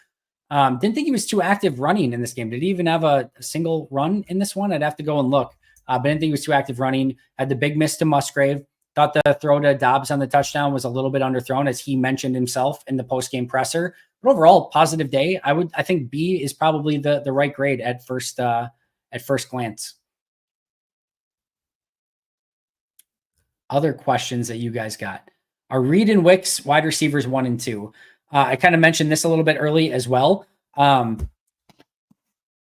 Didn't think he was too active running in this game. Did he even have a single run in this one? I'd have to go and look. But I didn't think he was too active running. Had the big miss to Musgrave. Thought the throw to Dobbs on the touchdown was a little bit underthrown, as he mentioned himself in the post-game presser. But overall, positive day. I think B is probably the right grade at first glance. Other questions that you guys got. Are Reed and Wicks wide receivers 1 and 2? I kind of mentioned this a little bit early as well.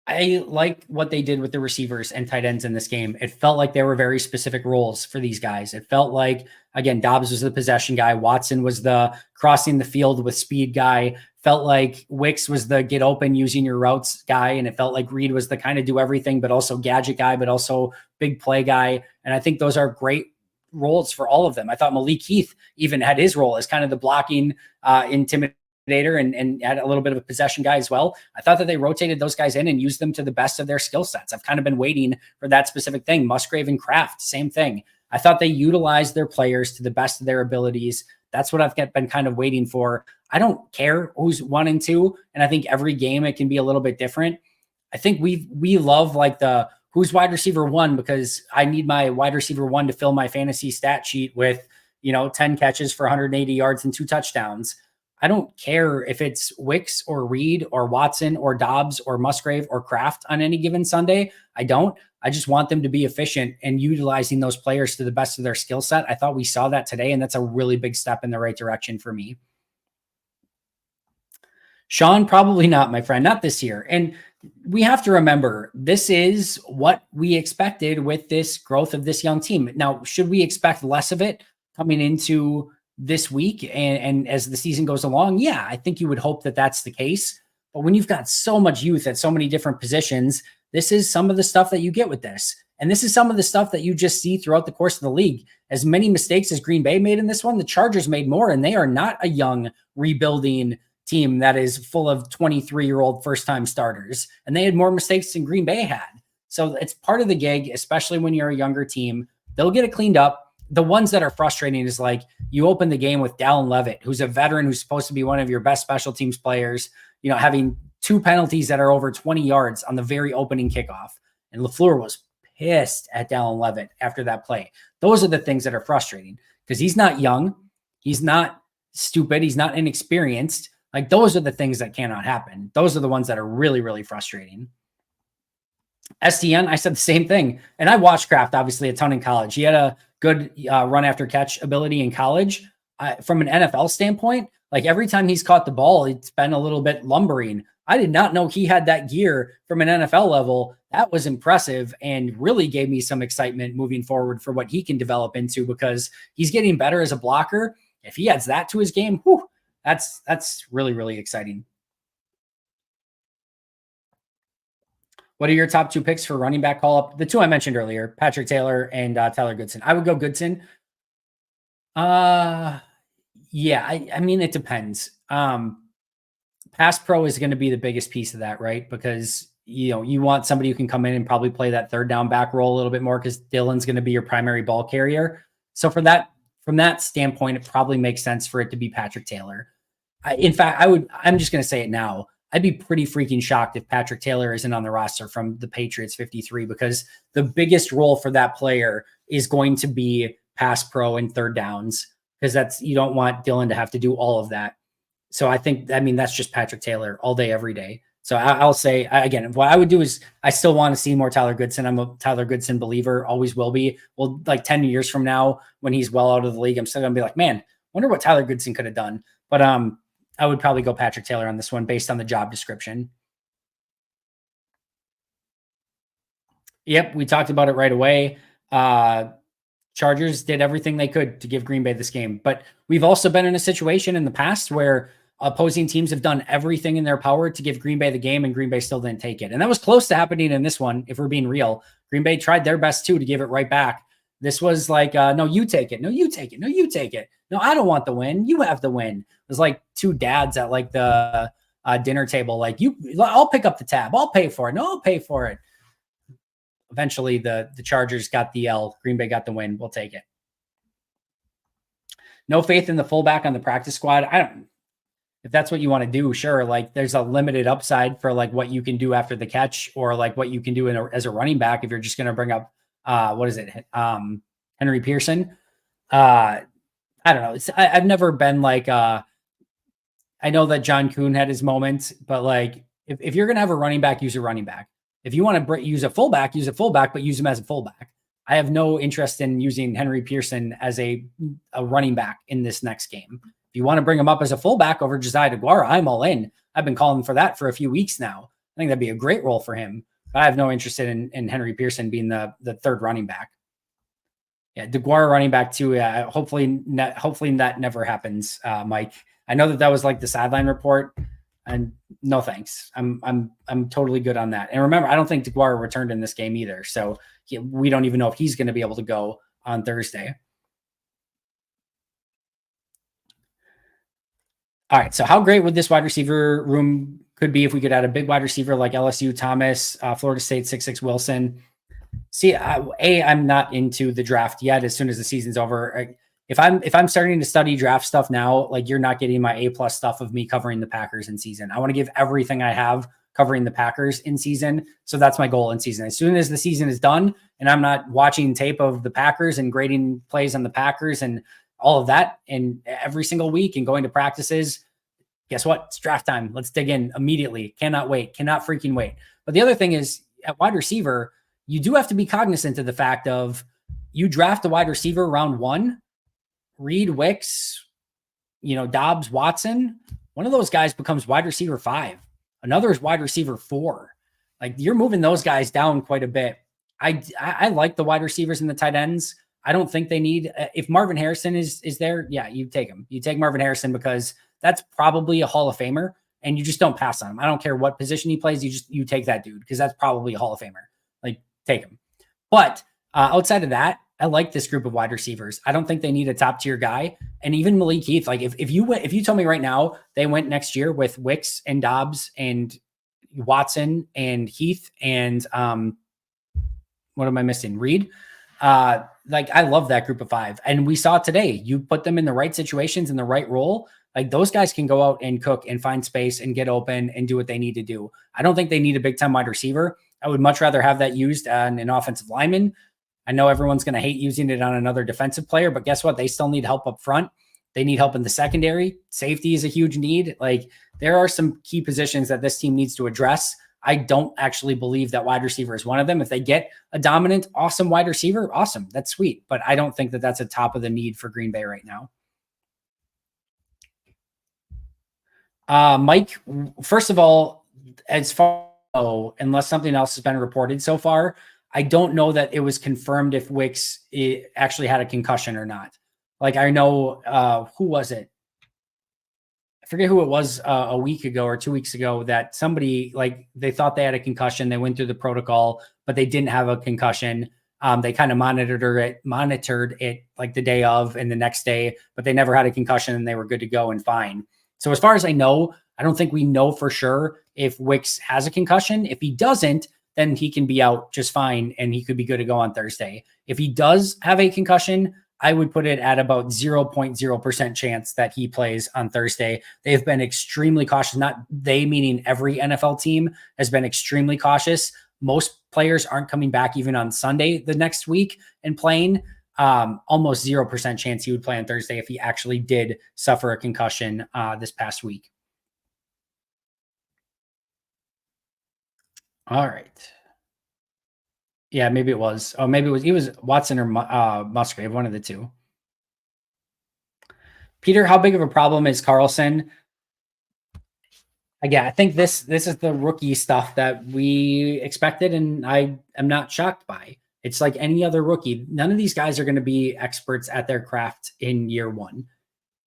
I like what they did with the receivers and tight ends in this game. It felt like there were very specific roles for these guys. It felt like, again, Dobbs was the possession guy. Watson was the crossing the field with speed guy. Felt like Wicks was the get open using your routes guy. And it felt like Reed was the kind of do everything, but also gadget guy, but also big play guy. And I think those are great roles for all of them. I thought Malik Heath even had his role as kind of the blocking intimidator and had a little bit of a possession guy as well. I thought that they rotated those guys in and used them to the best of their skill sets. I've kind of been waiting for that specific thing. Musgrave and Kraft, same thing. I thought they utilized their players to the best of their abilities. That's what I've been kind of waiting for. I don't care who's 1 and 2. And I think every game it can be a little bit different. I think we love like the who's wide receiver 1, because I need my wide receiver 1 to fill my fantasy stat sheet with, 10 catches for 180 yards and 2 touchdowns. I don't care if it's Wicks or Reed or Watson or Dobbs or Musgrave or Kraft on any given Sunday. I don't. I just want them to be efficient and utilizing those players to the best of their skill set. I thought we saw that today, and that's a really big step in the right direction for me. Sean, probably not, my friend, not this year. And we have to remember, this is what we expected with this growth of this young team. Now, should we expect less of it coming into this week and as the season goes along? Yeah, I think you would hope that that's the case. But when you've got so much youth at so many different positions, this is some of the stuff that you get with this. And this is some of the stuff that you just see throughout the course of the league. As many mistakes as Green Bay made in this one, the Chargers made more, and they are not a young rebuilding team that is full of 23-year-old first-time starters. And they had more mistakes than Green Bay had. So it's part of the gig, especially when you're a younger team. They'll get it cleaned up. The ones that are frustrating is like you open the game with Dallin Levitt, who's a veteran, who's supposed to be one of your best special teams players, having 2 penalties that are over 20 yards on the very opening kickoff. And LaFleur was pissed at Dallin Levitt after that play. Those are the things that are frustrating because he's not young. He's not stupid. He's not inexperienced. Like those are the things that cannot happen. Those are the ones that are really, really frustrating. STN, I said the same thing. And I watched Kraft obviously a ton in college. He had a good run after catch ability in college. From an NFL standpoint, like every time he's caught the ball, it's been a little bit lumbering. I did not know he had that gear from an NFL level. That was impressive and really gave me some excitement moving forward for what he can develop into, because he's getting better as a blocker. If he adds that to his game, whew, that's really, really exciting. What are your top 2 picks for running back call-up? The 2 I mentioned earlier, Patrick Taylor and Tyler Goodson. I would go Goodson. Yeah, I mean, it depends. Pass pro is going to be the biggest piece of that, right? Because, you want somebody who can come in and probably play that third down back role a little bit more, because Dylan's going to be your primary ball carrier. So from that standpoint, it probably makes sense for it to be Patrick Taylor. In fact, I'm just going to say it now. I'd be pretty freaking shocked if Patrick Taylor isn't on the roster from the Patriots 53, because the biggest role for that player is going to be pass pro and third downs, because you don't want Dylan to have to do all of that. So that's just Patrick Taylor all day, every day. So I'll say, again, what I would do is I still want to see more Tyler Goodson. I'm a Tyler Goodson believer, always will be. Well, like 10 years from now, when he's well out of the league, I'm still going to be like, man, Wonder what Tyler Goodson could have done. But I would probably go Patrick Taylor on this one based on the job description. Yep, we talked about it right away. Chargers did everything they could to give Green Bay this game, but we've also been in a situation in the past where opposing teams have done everything in their power to give Green Bay the game, and Green Bay still didn't take it. And that was close to happening in this one, if we're being real. Green Bay tried their best too to give it right back. This was like, no, you take it. No, you take it. No, you take it. No, I don't want the win. You have the win. It was like two dads at like the dinner table. Like, I'll pick up the tab. I'll pay for it. No, I'll pay for it. Eventually, the Chargers got the L. Green Bay got the win. We'll take it. No faith in the fullback on the practice squad. I don't. If that's what you want to do, sure. Like, there's a limited upside for like what you can do after the catch, or like what you can do as a running back if you're just going to bring up what is it, Henry Pearson. I don't know. I've never been like. I know that John Kuhn had his moments, but like if you're going to have a running back, use a running back. If you want to use a fullback, but use him as a fullback. I have no interest in using Henry Pearson as a running back in this next game. If you want to bring him up as a fullback over Josiah DeGuara, I'm all in. I've been calling for that for a few weeks now. I think that'd be a great role for him. But I have no interest in Henry Pearson being the third running back. Yeah, DeGuara running back too. Yeah, hopefully that never happens, Mike. I know that was like the sideline report. And no thanks. I'm totally good on that. And remember, I don't think DeGuara returned in this game either. So we don't even know if he's going to be able to go on Thursday. All right. So how great would this wide receiver room could be if we could add a big wide receiver like LSU, Thomas, Florida State, 6'6" Wilson? See, I'm not into the draft yet. As soon as the season's over, if I'm starting to study draft stuff now, like, you're not getting my A+ stuff of me covering the Packers in season. I want to give everything I have covering the Packers in season. So that's my goal in season. As soon as the season is done and I'm not watching tape of the Packers and grading plays on the Packers and all of that and every single week and going to practices, guess what? It's draft time. Let's dig in immediately. Cannot wait. Cannot freaking wait. But the other thing is, at wide receiver, you do have to be cognizant of the fact of, you draft a wide receiver round 1, Reed, Wicks, Dobbs, Watson, one of those guys becomes wide receiver 5. Another is wide receiver 4. Like, you're moving those guys down quite a bit. I like the wide receivers and the tight ends. I don't think they need, if Marvin Harrison is there, yeah, you take him. You take Marvin Harrison because that's probably a Hall of Famer, and you just don't pass on him. I don't care what position he plays. You take that dude because that's probably a Hall of Famer. Like, take him. But outside of that, I like this group of wide receivers. I don't think they need a top tier guy. And even Malik Heath, like, if you told me right now they went next year with Wicks and Dobbs and Watson and Heath and what am I missing? Reed. Like, I love that group of 5. And we saw today, you put them in the right situations in the right role. Like, those guys can go out and cook and find space and get open and do what they need to do. I don't think they need a big time wide receiver. I would much rather have that used on an offensive lineman. I know everyone's going to hate using it on another defensive player, but guess what? They still need help up front. They need help in the secondary. Safety is a huge need. Like, there are some key positions that this team needs to address. I don't actually believe that wide receiver is one of them. If they get a dominant, awesome wide receiver, awesome. That's sweet. But I don't think that that's a top of the need for Green Bay right now. Mike, first of all, as far as, unless something else has been reported so far, I don't know that it was confirmed if Wicks actually had a concussion or not. Like, I know, who was it? I forget who it was a week ago or 2 weeks ago that somebody, like, they thought they had a concussion. They went through the protocol, but they didn't have a concussion. They kind of monitored it like the day of and the next day, but they never had a concussion and they were good to go and fine. So as far as I know, I don't think we know for sure if Wicks has a concussion. If he doesn't, then he can be out just fine and he could be good to go on Thursday. If he does have a concussion, I would put it at about 0.0% chance that he plays on Thursday. They've been extremely cautious. Not they, meaning every NFL team has been extremely cautious. Most players aren't coming back even on Sunday the next week and playing. Almost 0% chance he would play on Thursday if he actually did suffer a concussion this past week. All right. Yeah, maybe it was. Oh, maybe it was Watson or Musgrave, one of the two. Peter, how big of a problem is Carlson? Again, I think this is the rookie stuff that we expected, and I am not shocked by. It's like any other rookie. None of these guys are going to be experts at their craft in year one.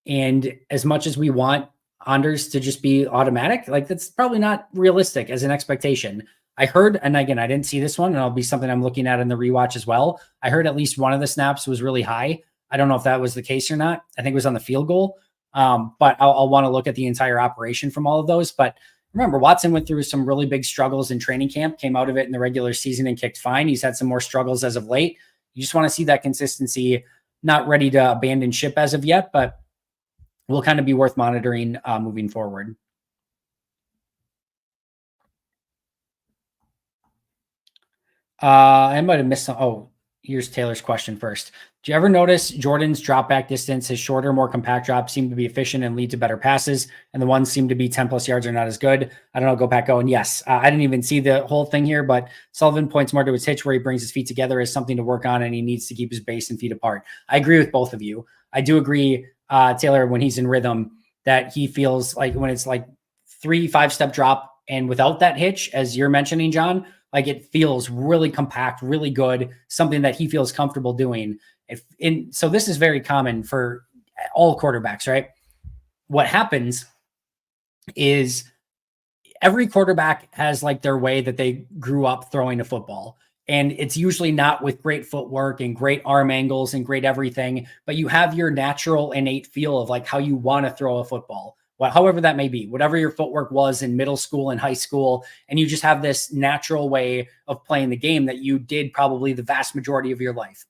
And as much as we want Anders to just be automatic, like that's probably not realistic as an expectation. I heard, and again, I didn't see this one, and it'll be something I'm looking at in the rewatch as well. I heard at least one of the snaps was really high. I don't know if that was the case or not. I think it was on the field goal. But I'll want to look at the entire operation from all of those. But remember, Watson went through some really big struggles in training camp, came out of it in the regular season and kicked fine. He's had some more struggles as of late. You just want to see that consistency. Not ready to abandon ship as of yet, but will kind of be worth monitoring moving forward. I might have missed some. Oh, here's Taylor's question first. Do you ever notice Jordan's drop back distance, his shorter, more compact drops seem to be efficient and lead to better passes, and the ones seem to be 10 plus yards are not as good? I don't know. Go back. And yes, I didn't even see the whole thing here, but Sullivan points more to his hitch where he brings his feet together as something to work on, and he needs to keep his base and feet apart. I agree with both of you. I do agree, Taylor, when he's in rhythm, that he feels like when it's like 3-5 step drop and without that hitch, as you're mentioning, John, like it feels really compact, really good, something that he feels comfortable doing. So this is very common for all quarterbacks, right? What happens is every quarterback has like their way that they grew up throwing a football. And it's usually not with great footwork and great arm angles and great everything, but you have your natural innate feel of like how you want to throw a football. However that may be, whatever your footwork was in middle school and high school, and you just have this natural way of playing the game that you did probably the vast majority of your life.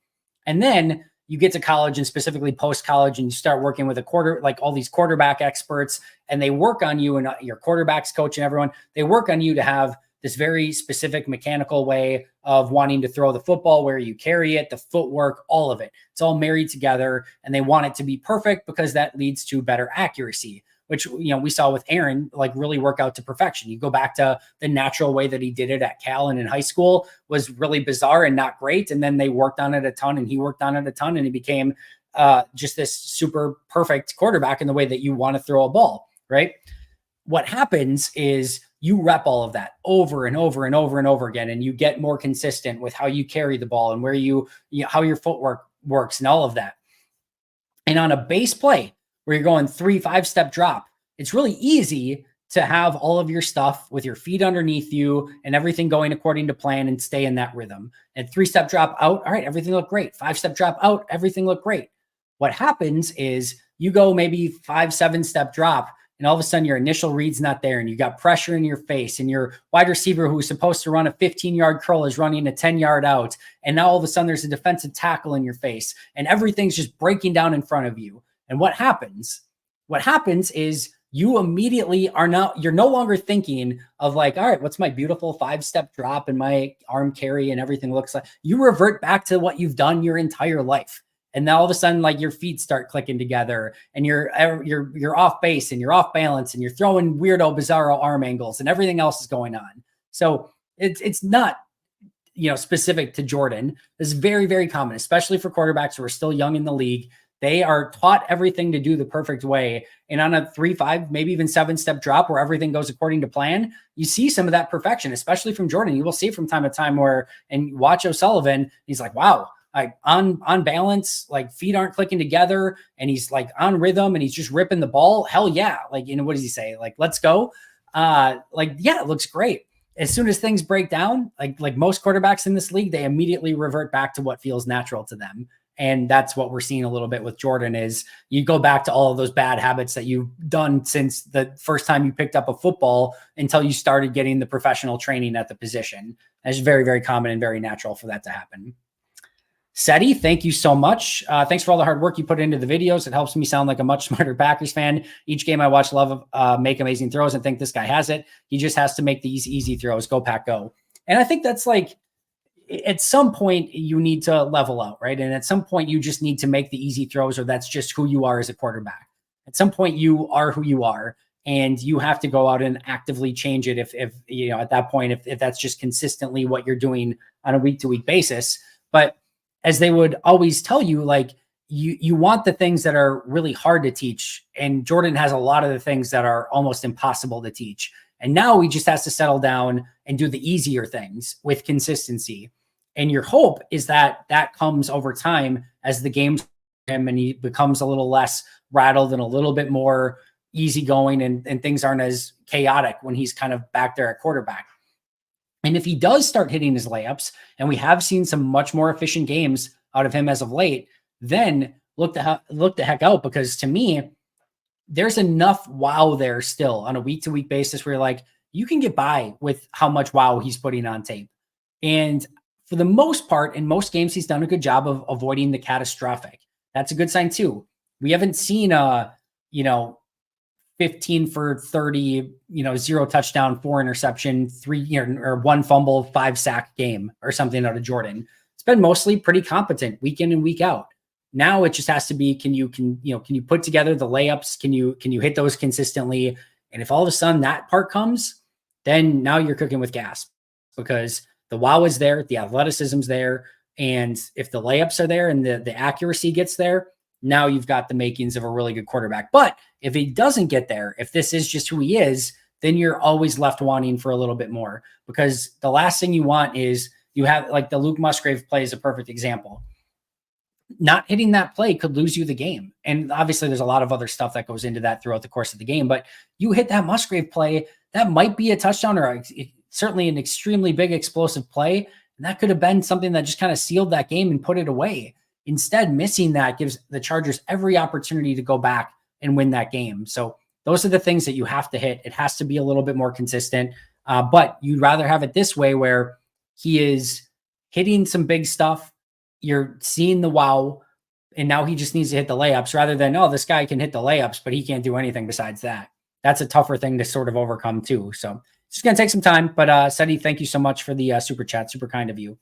And then you get to college and specifically post-college and you start working with like all these quarterback experts, and they work on you, and your quarterbacks coach and everyone, they work on you to have this very specific mechanical way of wanting to throw the football, where you carry it, the footwork, all of it. It's all married together, and they want it to be perfect because that leads to better accuracy, which, we saw with Aaron, like really work out to perfection. You go back to the natural way that he did it at Cal and in high school was really bizarre and not great. And then they worked on it a ton, and he worked on it a ton, and he became just this super perfect quarterback in the way that you want to throw a ball, right? What happens is you rep all of that over and over and over and over again, and you get more consistent with how you carry the ball and where how your footwork works and all of that. And on a base play, where you're going 3-5 step drop, it's really easy to have all of your stuff with your feet underneath you and everything going according to plan and stay in that rhythm. And 3-step drop out, all right, everything looked great. 5-step drop out, everything looked great. What happens is you go maybe 5-7 step drop, and all of a sudden your initial read's not there, and you got pressure in your face, and your wide receiver who's supposed to run a 15-yard curl is running a 10-yard out. And now all of a sudden there's a defensive tackle in your face, and everything's just breaking down in front of you. And what happens? What happens is you immediately you're no longer thinking of like, all right, what's my beautiful 5-step drop and my arm carry and everything looks like. You revert back to what you've done your entire life. And now all of a sudden, like your feet start clicking together, and you're off base and you're off balance, and you're throwing weirdo, bizarro arm angles, and everything else is going on. So it's not, specific to Jordan. This is very, very common, especially for quarterbacks who are still young in the league. They are taught everything to do the perfect way. And on a 3-5, maybe even 7-step drop where everything goes according to plan, you see some of that perfection, especially from Jordan. You will see from time to time and watch O'Sullivan, he's like, wow, like on balance, like feet aren't clicking together, and he's like on rhythm, and he's just ripping the ball. Hell yeah. Like, what does he say? Like, let's go. Yeah, it looks great. As soon as things break down, like most quarterbacks in this league, they immediately revert back to what feels natural to them. And that's what we're seeing a little bit with Jordan is you go back to all of those bad habits that you've done since the first time you picked up a football until you started getting the professional training at the position. That's very, very common and very natural for that to happen. Seti, thank you so much. Thanks for all the hard work you put into the videos. It helps me sound like a much smarter Packers fan. Each game I watch, love make amazing throws and think this guy has it. He just has to make these easy throws. Go Pack, go. And I think that's like, at some point you need to level out, right? And at some point you just need to make the easy throws, or that's just who you are as a quarterback. At some point you are who you are, and you have to go out and actively change it. If at that point, if that's just consistently what you're doing on a week-to-week basis. But as they would always tell you, like, you want the things that are really hard to teach. And Jordan has a lot of the things that are almost impossible to teach. And now he just has to settle down and do the easier things with consistency. And your hope is that that comes over time as the game's him and he becomes a little less rattled and a little bit more easygoing, and things aren't as chaotic when he's kind of back there at quarterback. And if he does start hitting his layups, and we have seen some much more efficient games out of him as of late, then look the heck out, because to me, there's enough wow there still on a week-to-week basis where you're like, you can get by with how much wow he's putting on tape. And for the most part, in most games, he's done a good job of avoiding the catastrophic. That's a good sign too. We haven't seen 15 for 30, 0 touchdown, 4 interception, 3 or 1 fumble, 5 sack game or something out of Jordan. It's been mostly pretty competent week in and week out. Now it just has to be, can you put together the layups? Can you hit those consistently? And if all of a sudden that part comes, then now you're cooking with gas, because the wow is there, the athleticism's there. And if the layups are there and the accuracy gets there, now you've got the makings of a really good quarterback. But if he doesn't get there, if this is just who he is, then you're always left wanting for a little bit more, because the last thing you want is you have, like, the Luke Musgrave play is a perfect example. Not hitting that play could lose you the game. And obviously there's a lot of other stuff that goes into that throughout the course of the game, but you hit that Musgrave play, that might be a touchdown or certainly an extremely big explosive play. And that could have been something that just kind of sealed that game and put it away. Instead, missing that gives the Chargers every opportunity to go back and win that game. So those are the things that you have to hit. It has to be a little bit more consistent, but you'd rather have it this way, where he is hitting some big stuff. You're seeing the wow, and now he just needs to hit the layups, rather than, oh, this guy can hit the layups, but he can't do anything besides that. That's a tougher thing to sort of overcome too. So it's going to take some time, but Seti, thank you so much for the super chat. Super kind of you.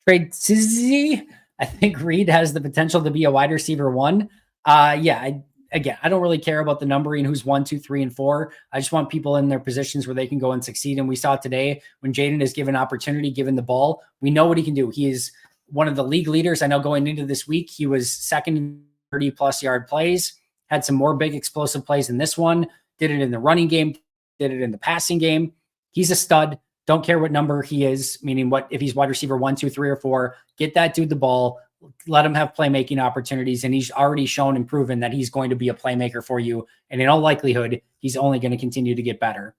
Trade Sizzy. I think Reed has the potential to be a wide receiver 1. I don't really care about the numbering, who's 1, 2, 3, and 4. I just want people in their positions where they can go and succeed. And we saw today, when Jaden is given opportunity, given the ball, we know what he can do. He is one of the league leaders. I know going into this week, he was second in 30-plus yard plays, had some more big explosive plays than this one, did it in the running game, did it in the passing game. He's a stud. Don't care what number he is, meaning what, if he's wide receiver 1, 2, 3, or 4, get that dude the ball, let him have playmaking opportunities. And he's already shown and proven that he's going to be a playmaker for you. And in all likelihood, he's only going to continue to get better.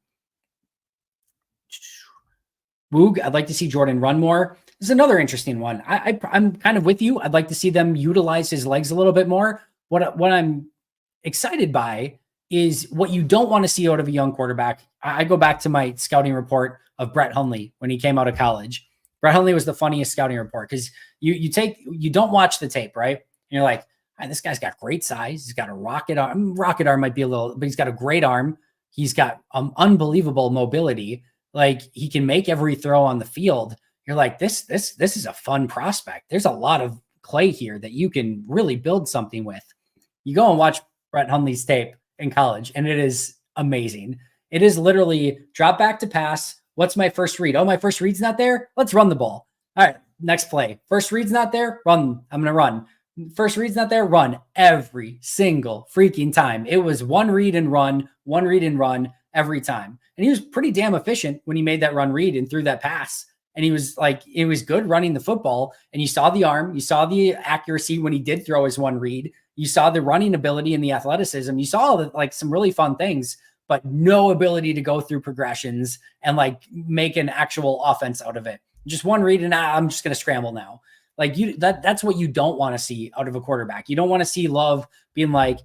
Woog, I'd like to see Jordan run more. This is another interesting one. I'm kind of with you. I'd like to see them utilize his legs a little bit more. What I'm excited by is what you don't want to see out of a young quarterback. I go back to my scouting report of Brett Hundley when he came out of college. Brett Hundley was the funniest scouting report, because you don't watch the tape, right? And you're like, this guy's got great size. He's got a rocket arm. Rocket arm might be a little, but he's got a great arm. He's got unbelievable mobility. Like, he can make every throw on the field. You're like, this is a fun prospect. There's a lot of clay here that you can really build something with. You go and watch Brett Hundley's tape in college, and it is amazing. It is literally drop back to pass. What's my first read? Oh, my first read's not there. Let's run the ball. All right, next play. First read's not there. Run. I'm going to run. First read's not there. Run every single freaking time. It was one read and run every time. And he was pretty damn efficient when he made that run read and threw that pass. And he was like, it was good running the football. And you saw the arm, you saw the accuracy when he did throw his one read. You saw the running ability and the athleticism. You saw like some really fun things, but no ability to go through progressions and like make an actual offense out of it. Just one read and I'm just going to scramble now. Like that's what you don't want to see out of a quarterback. You don't want to see Love being like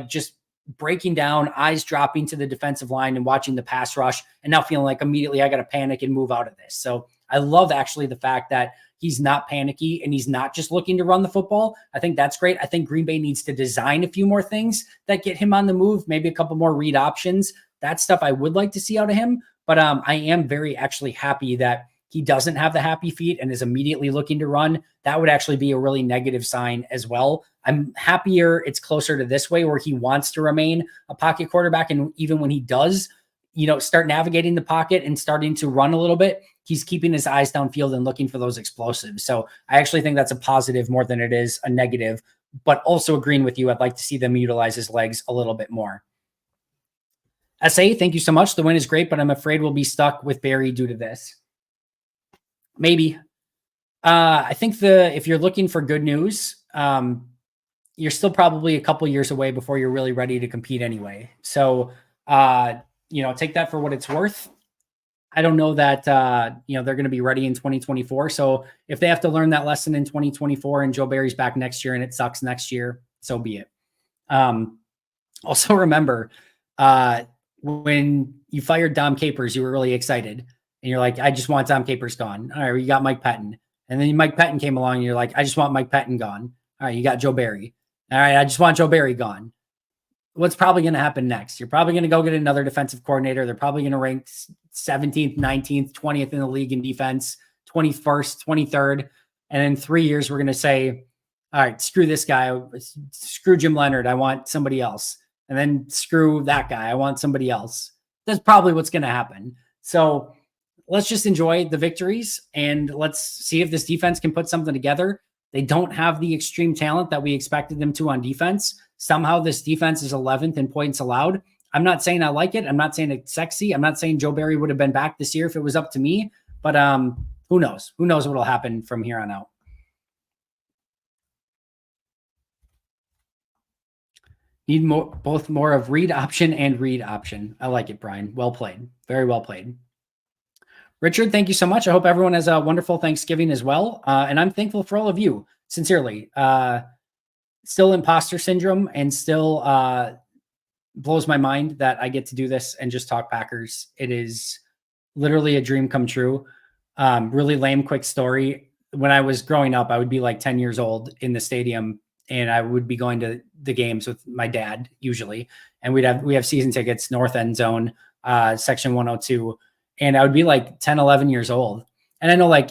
just breaking down, eyes dropping to the defensive line and watching the pass rush and now feeling like immediately I got to panic and move out of this. So I love actually the fact that he's not panicky and he's not just looking to run the football. I think that's great. I think Green Bay needs to design a few more things that get him on the move, maybe a couple more read options. That stuff I would like to see out of him. But I am very actually happy that he doesn't have the happy feet and is immediately looking to run. That would actually be a really negative sign as well. I'm happier it's closer to this way where he wants to remain a pocket quarterback. And even when he does, start navigating the pocket and starting to run a little bit, he's keeping his eyes downfield and looking for those explosives. So I actually think that's a positive more than it is a negative, but also agreeing with you. I'd like to see them utilize his legs a little bit more. SA, thank you so much. The win is great, but I'm afraid we'll be stuck with Barry due to this. Maybe. I think if you're looking for good news, you're still probably a couple years away before you're really ready to compete anyway. So, take that for what it's worth. I don't know that, they're going to be ready in 2024. So if they have to learn that lesson in 2024 and Joe Barry's back next year and it sucks next year, so be it. Also remember, when you fired Dom Capers, you were really excited and you're like, I just want Dom Capers gone. All right, you got Mike Pettin. And then Mike Pettin came along and you're like, I just want Mike Pettin gone. All right, you got Joe Barry. All right, I just want Joe Barry gone. What's probably going to happen next? You're probably going to go get another defensive coordinator. They're probably going to rank 17th, 19th, 20th in the league in defense, 21st, 23rd. And in 3 years, we're going to say, all right, screw this guy. Screw Jim Leonard. I want somebody else. And then screw that guy. I want somebody else. That's probably what's going to happen. So let's just enjoy the victories and let's see if this defense can put something together. They don't have the extreme talent that we expected them to on defense. Somehow this defense is 11th in points allowed. I'm not saying I like it. I'm not saying it's sexy. I'm not saying Joe Barry would have been back this year if it was up to me, but who knows? Who knows what will happen from here on out? Need both more of read option and read option. I like it, Brian. Well played. Very well played. Richard, thank you so much. I hope everyone has a wonderful Thanksgiving as well. And I'm thankful for all of you, sincerely. Still imposter syndrome and still blows my mind that I get to do this and just talk Packers. It is literally a dream come true. Really lame, quick story. When I was growing up, I would be like 10 years old in the stadium and I would be going to the games with my dad usually. And we have season tickets, North End Zone, section 102. And I would be like 10, 11 years old. And I know like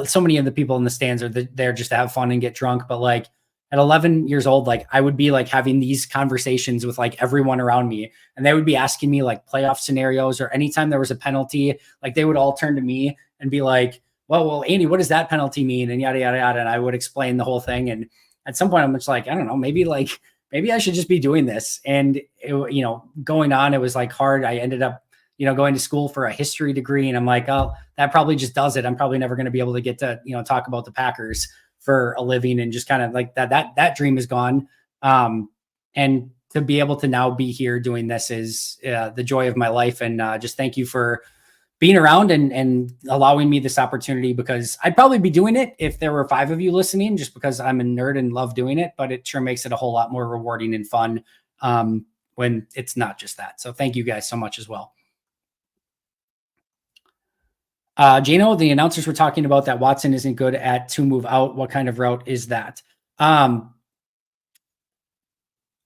so many of the people in the stands are there just to have fun and get drunk. But like at 11 years old, like I would be like having these conversations with like everyone around me. And they would be asking me like playoff scenarios or anytime there was a penalty, like they would all turn to me and be like, well, Andy, what does that penalty mean? And yada, yada, yada. And I would explain the whole thing. And at some point I'm just like, I don't know, maybe I should just be doing this. And it, going on, it was like hard. I ended up, going to school for a history degree. And I'm like, oh, that probably just does it. I'm probably never going to be able to get to, talk about the Packers for a living and just kind of like that dream is gone. And to be able to now be here doing this is the joy of my life. And just thank you for being around and allowing me this opportunity, because I'd probably be doing it if there were 5 of you listening, just because I'm a nerd and love doing it, but it sure makes it a whole lot more rewarding and fun when it's not just that. So thank you guys so much as well. Jano, the announcers were talking about that Watson isn't good at 2 move out. What kind of route is that? I'm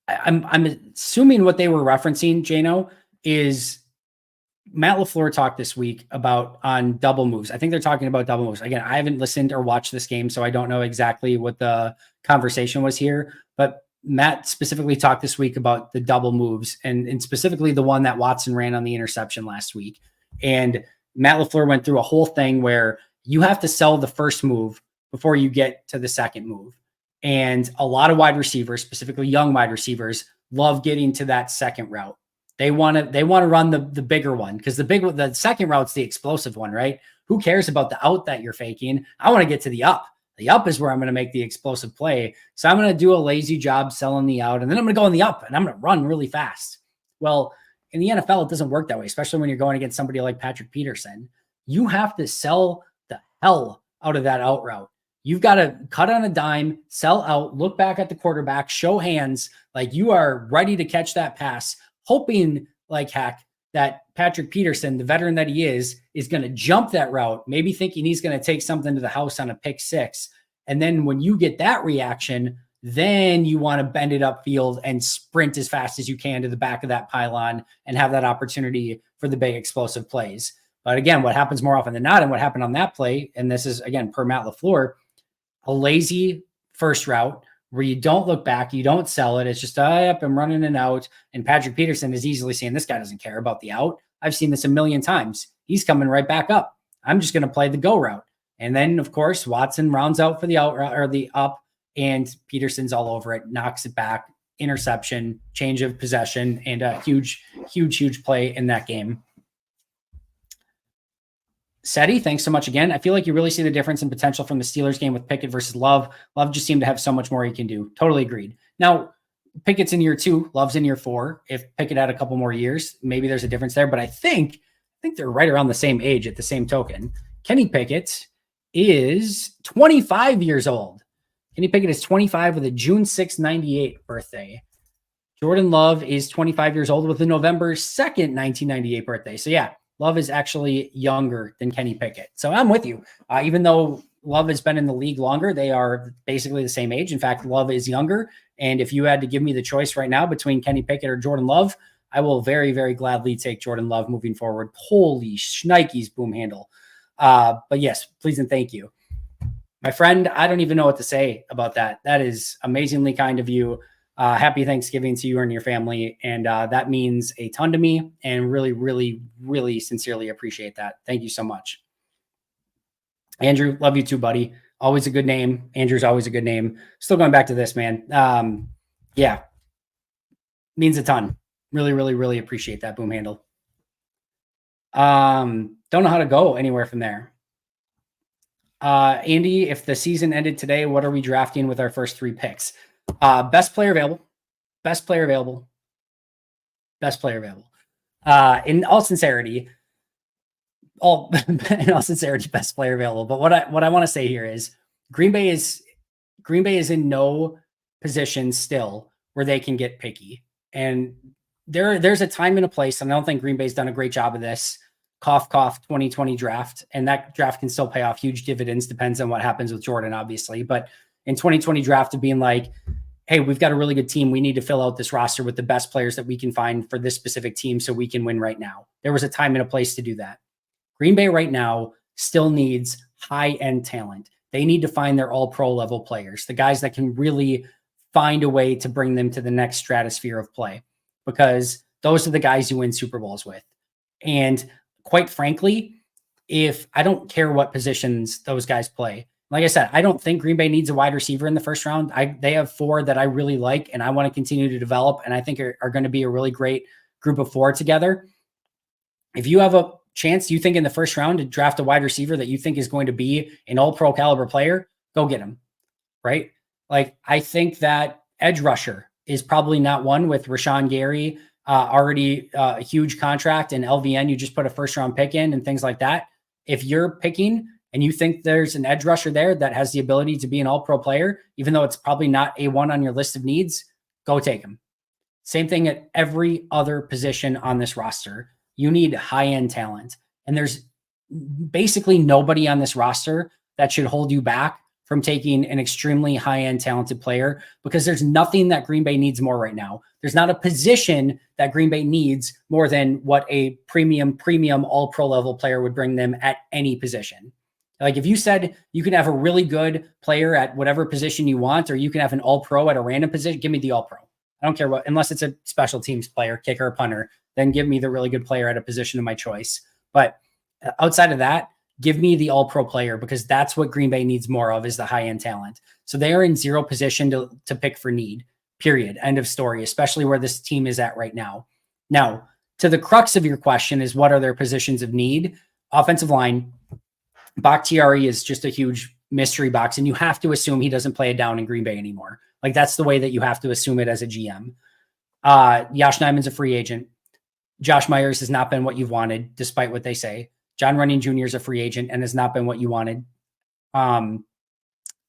assuming what they were referencing, Jano, is Matt LaFleur talked this week on double moves. I think they're talking about double moves. Again, I haven't listened or watched this game, so I don't know exactly what the conversation was here, but Matt specifically talked this week about the double moves and specifically the one that Watson ran on the interception last week. And Matt LaFleur went through a whole thing where you have to sell the first move before you get to the second move. And a lot of wide receivers, specifically young wide receivers, love getting to that second route. They want to run the bigger one because the second route's the explosive one, right? Who cares about the out that you're faking? I want to get to the up. The up is where I'm going to make the explosive play. So I'm going to do a lazy job selling the out, and then I'm going to go on the up, and I'm going to run really fast. Well, in the NFL, it doesn't work that way, especially when you're going against somebody like Patrick Peterson. You have to sell the hell out of that out route. You've got to cut on a dime, sell out, look back at the quarterback, show hands like you are ready to catch that pass, hoping like heck that Patrick Peterson, the veteran that he is going to jump that route, maybe thinking he's going to take something to the house on a pick 6. And then when you get that reaction, then you want to bend it upfield and sprint as fast as you can to the back of that pylon and have that opportunity for the big explosive plays. But again, what happens more often than not, and what happened on that play, and this is, again, per Matt LaFleur, a lazy first route where you don't look back, you don't sell it. It's just, yep, I'm running an out. And Patrick Peterson is easily saying, this guy doesn't care about the out. I've seen this a million times. He's coming right back up. I'm just going to play the go route. And then, of course, Watson rounds out for the out or the up, and Peterson's all over it, knocks it back, interception, change of possession, and a huge play in that game. Seti, thanks so much again. I feel like you really see the difference in potential from the Steelers game with Pickett versus Love. Love just seemed to have so much more he can do. Totally agreed. Now, Pickett's in year 2, Love's in year 4. If Pickett had a couple more years, maybe there's a difference there, but I think they're right around the same age at the same token. Kenny Pickett is 25 years old. Kenny Pickett is 25 with a June 6, 98 birthday. Jordan Love is 25 years old with a November 2nd, 1998 birthday. So yeah, Love is actually younger than Kenny Pickett. So I'm with you. Even though Love has been in the league longer, they are basically the same age. In fact, Love is younger. And if you had to give me the choice right now between Kenny Pickett or Jordan Love, I will very, very gladly take Jordan Love moving forward. Holy shnikes, boom handle. But yes, please and thank you. My friend, I don't even know what to say about that. That is amazingly kind of you. Happy Thanksgiving to you and your family. And that means a ton to me, and really, really, really sincerely appreciate that. Thank you so much. Andrew, love you too, buddy. Always a good name. Andrew's always a good name. Still going back to this, man. Yeah, means a ton. Really, really, really appreciate that, boom handle. Don't know how to go anywhere from there. Andy, if the season ended today, what are we drafting with our first 3 picks? Best player available. In all sincerity, best player available. But what I want to say here is Green Bay is in no position still where they can get picky. And there's a time and a place, and I don't think Green Bay's done a great job of this. Cough, 2020 draft. And that draft can still pay off huge dividends. Depends on what happens with Jordan, obviously. But in 2020 draft, of being like, hey, we've got a really good team. We need to fill out this roster with the best players that we can find for this specific team so we can win right now. There was a time and a place to do that. Green Bay right now still needs high-end talent. They need to find their all-pro level players, the guys that can really find a way to bring them to the next stratosphere of play, because those are the guys you win Super Bowls with. And quite frankly, if I don't care what positions those guys play, like I said, I don't think Green Bay needs a wide receiver in the first round. They have 4 that I really like and I want to continue to develop, and I think are going to be a really great group of 4 together. If you have a chance, you think in the first round to draft a wide receiver that you think is going to be an all-pro caliber player, go get him, right? Like, I think that edge rusher is probably not one with Rashawn Gary, already a huge contract, and LVN, you just put a first-round pick in and things like that. If you're picking and you think there's an edge rusher there that has the ability to be an all-pro player, even though it's probably not A1 on your list of needs, go take him. Same thing at every other position on this roster. You need high-end talent. And there's basically nobody on this roster that should hold you back from taking an extremely high-end talented player, because there's nothing that Green Bay needs more right now. There's not a position that Green Bay needs more than what a premium all-pro level player would bring them at any position. Like, if you said you can have a really good player at whatever position you want, or you can have an all-pro at a random position, give me the all-pro. I don't care what, unless it's a special teams player, kicker or punter, then give me the really good player at a position of my choice. But outside of that, give me the all-pro player, because that's what Green Bay needs more of, is the high-end talent. So they are in zero position to pick for need, period. End of story, especially where this team is at right now. Now, to the crux of your question is, what are their positions of need? Offensive line. Bakhtiari is just a huge mystery box, and you have to assume he doesn't play it down in Green Bay anymore. Like, that's the way that you have to assume it as a GM. Yosh Nijman's a free agent. Josh Myers has not been what you've wanted, despite what they say. John Runyon Jr. is a free agent and has not been what you wanted. So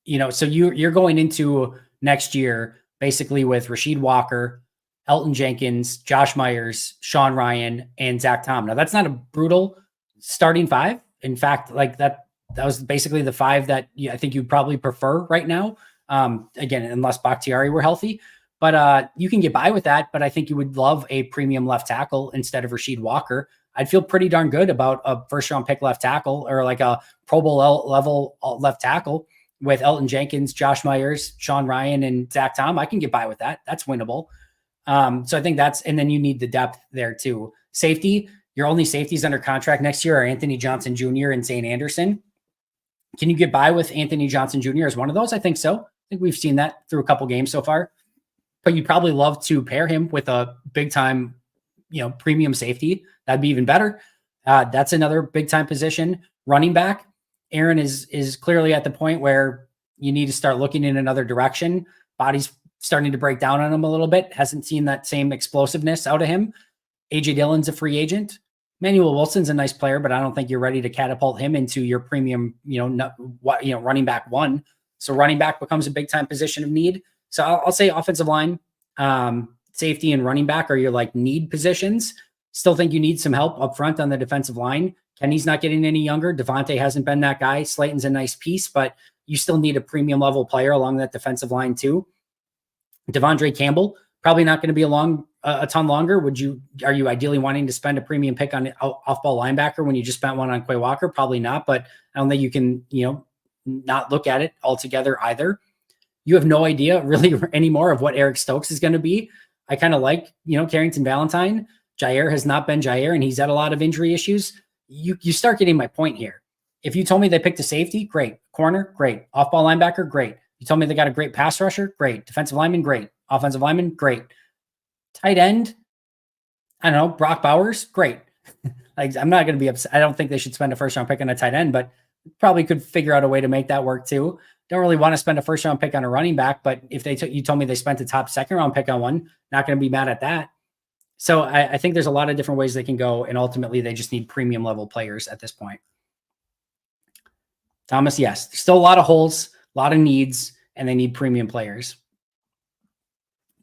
you're going into next year basically with Rasheed Walker, Elton Jenkins, Josh Myers, Sean Ryan, and Zach Tom. Now, that's not a brutal starting 5. In fact, like that was basically the 5 that I think you'd probably prefer right now. Again, unless Bakhtiari were healthy. But you can get by with that. But I think you would love a premium left tackle instead of Rasheed Walker. I'd feel pretty darn good about a first-round pick left tackle, or like a Pro Bowl level left tackle with Elton Jenkins, Josh Myers, Sean Ryan, and Zach Tom. I can get by with that. That's winnable. So I think and then you need the depth there too. Safety, Your only safeties under contract next year are Anthony Johnson Jr. and Zane Anderson. Can you get by with Anthony Johnson Jr. as one of those? I think so. I think we've seen that through a couple games so far. But you'd probably love to pair him with a big time, premium safety. That'd be even better. That's another big time position. Running back, Aaron is clearly at the point where you need to start looking in another direction. Body's starting to break down on him a little bit. Hasn't seen that same explosiveness out of him. AJ Dillon's a free agent. Manuel Wilson's a nice player, but I don't think you're ready to catapult him into your premium, running back one. So running back becomes a big time position of need. So I'll say offensive line, safety, and running back are your like need positions. Still think you need some help up front on the defensive line. Kenny's not getting any younger. Devonte hasn't been that guy. Slayton's a nice piece, but you still need a premium level player along that defensive line too. Devondre Campbell, probably not going to be a ton longer. Are you ideally wanting to spend a premium pick on off-ball linebacker when you just spent one on Quay Walker? Probably not, but I don't think you can, not look at it altogether either. You have no idea really anymore of what Eric Stokes is going to be. I kind of like, Carrington Valentine. Jair has not been Jair, and he's had a lot of injury issues. You start getting my point here. If you told me they picked a safety, great. Corner, great. Off-ball linebacker, great. You told me they got a great pass rusher, great. Defensive lineman, great. Offensive lineman, great. Tight end, I don't know, Brock Bowers, great. Like, I'm not going to be upset. I don't think they should spend a first-round pick on a tight end, but probably could figure out a way to make that work too. Don't really want to spend a first-round pick on a running back, but if you told me they spent a top second-round pick on one, not going to be mad at that. So I think there's a lot of different ways they can go, and ultimately they just need premium-level players at this point. Thomas, yes, there's still a lot of holes, a lot of needs, and they need premium players.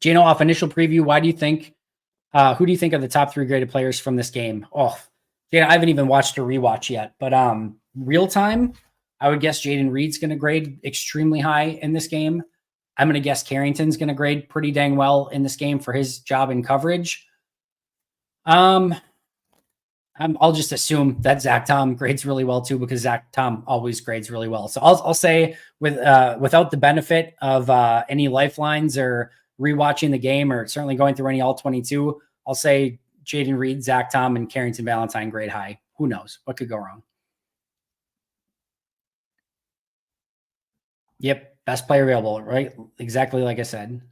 Jano, off initial preview, who do you think are the top 3 graded players from this game? Oh, Jano, I haven't even watched a rewatch yet, but real time, I would guess Jaden Reed's going to grade extremely high in this game. I'm going to guess Carrington's going to grade pretty dang well in this game for his job in coverage. I'll just assume that Zach Tom grades really well too, because Zach Tom always grades really well. So I'll say without the benefit of any lifelines or rewatching the game, or certainly going through any all 22, I'll say Jaden Reed, Zach Tom, and Carrington Valentine grade high. Who knows? What could go wrong? Yep. Best player available, right? Exactly like I said.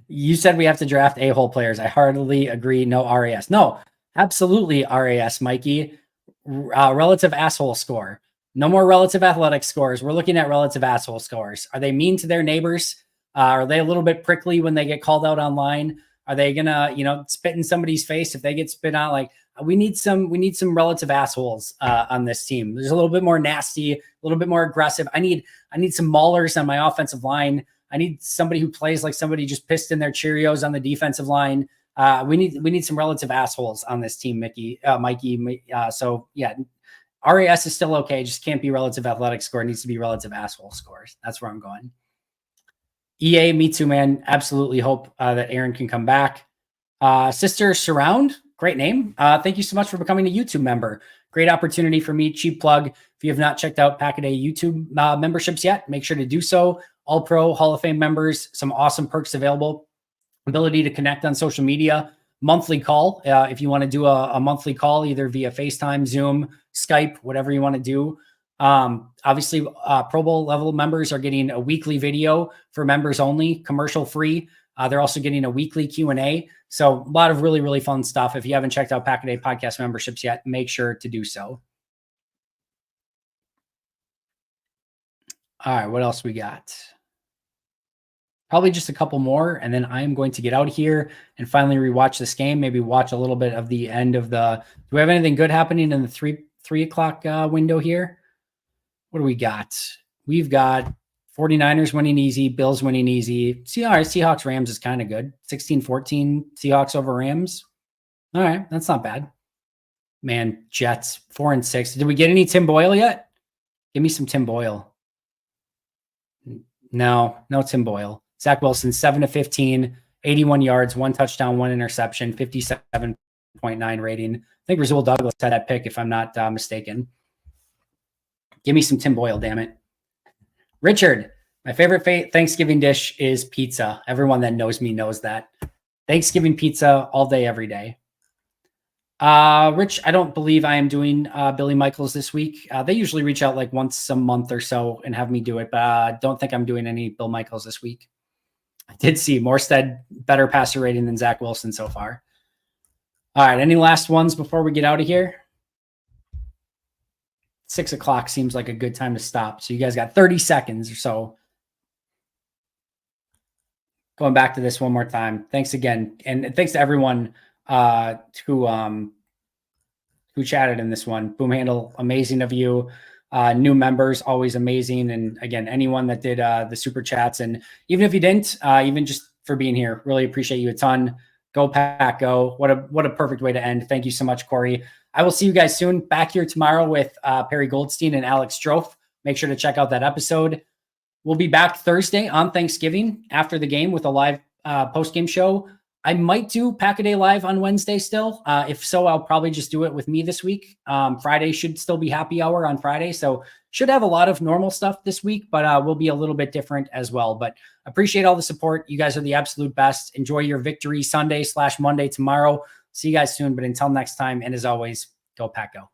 You said we have to draft a-hole players. I heartily agree. No RAS. No, absolutely RAS, Mikey. Relative asshole score. No more relative athletic scores. We're looking at relative asshole scores. Are they mean to their neighbors? Are they a little bit prickly when they get called out online? Are they gonna, spit in somebody's face if they get spit on? Like, we need some relative assholes on this team. There's a little bit more nasty, a little bit more aggressive. I need some maulers on my offensive line. I need somebody who plays like somebody just pissed in their Cheerios on the defensive line. We need some relative assholes on this team, Mikey. So yeah, RAS is still okay. Just can't be relative athletic score. It needs to be relative asshole scores. That's where I'm going. EA, me too, man. Absolutely hope that Aaron can come back. Sister Surround, great name. Thank you so much for becoming a YouTube member. Great opportunity for me. Cheap plug. If you have not checked out Pack-A-Day YouTube memberships yet, make sure to do so. All Pro, Hall of Fame members, some awesome perks available. Ability to connect on social media. Monthly call. If you want to do a monthly call, either via FaceTime, Zoom, Skype, whatever you want to do. Obviously, Pro Bowl level members are getting a weekly video for members only, commercial free. They're also getting a weekly Q&A. So a lot of really, really fun stuff. If you haven't checked out Pack-A-Day podcast memberships yet, make sure to do so. All right, what else we got? Probably just a couple more, and then I'm going to get out of here and finally rewatch this game. Maybe watch a little bit of the end of the. Do we have anything good happening in the three o'clock window here? What do we got? We've got 49ers winning easy, Bills winning easy. Seahawks Rams is kind of good. 16-14 Seahawks over Rams. All right, that's not bad. Man, Jets 4-6. Did we get any Tim Boyle yet? Give me some Tim Boyle. No Tim Boyle. Zach Wilson, 7-15, 81 yards, 1 touchdown, 1 interception, 57.9 rating. I think Rasul Douglas had that pick, if I'm not mistaken. Give me some Tim Boyle, damn it. Richard, my favorite Thanksgiving dish is pizza. Everyone that knows me knows that. Thanksgiving pizza all day, every day. Rich, I don't believe I am doing Billy Michaels this week. They usually reach out like once a month or so and have me do it, but don't think I'm doing any Bill Michaels this week. I did see Morstead better passer rating than Zach Wilson so far. All right, any last ones before we get out of here? 6 o'clock seems like a good time to stop. So you guys got 30 seconds or so. Going back to this one more time. Thanks again. And thanks to everyone who chatted in this one. Boom Handle, amazing of you. New members, always amazing. And again, anyone that did the super chats, and even if you didn't, even just for being here, really appreciate you a ton. Go Pack, go. What a perfect way to end. Thank you so much, Corey. I will see you guys soon. Back here tomorrow with Perry Goldstein and Alex Strofe. Make sure to check out that episode. We'll be back Thursday on Thanksgiving after the game with a live post-game show. I might do Pack-A-Day Live on Wednesday still. If so, I'll probably just do it with me this week. Friday should still be happy hour on Friday. So should have a lot of normal stuff this week, but we'll be a little bit different as well. But appreciate all the support. You guys are the absolute best. Enjoy your victory Sunday/Monday tomorrow. See you guys soon. But until next time, and as always, go Pack, go.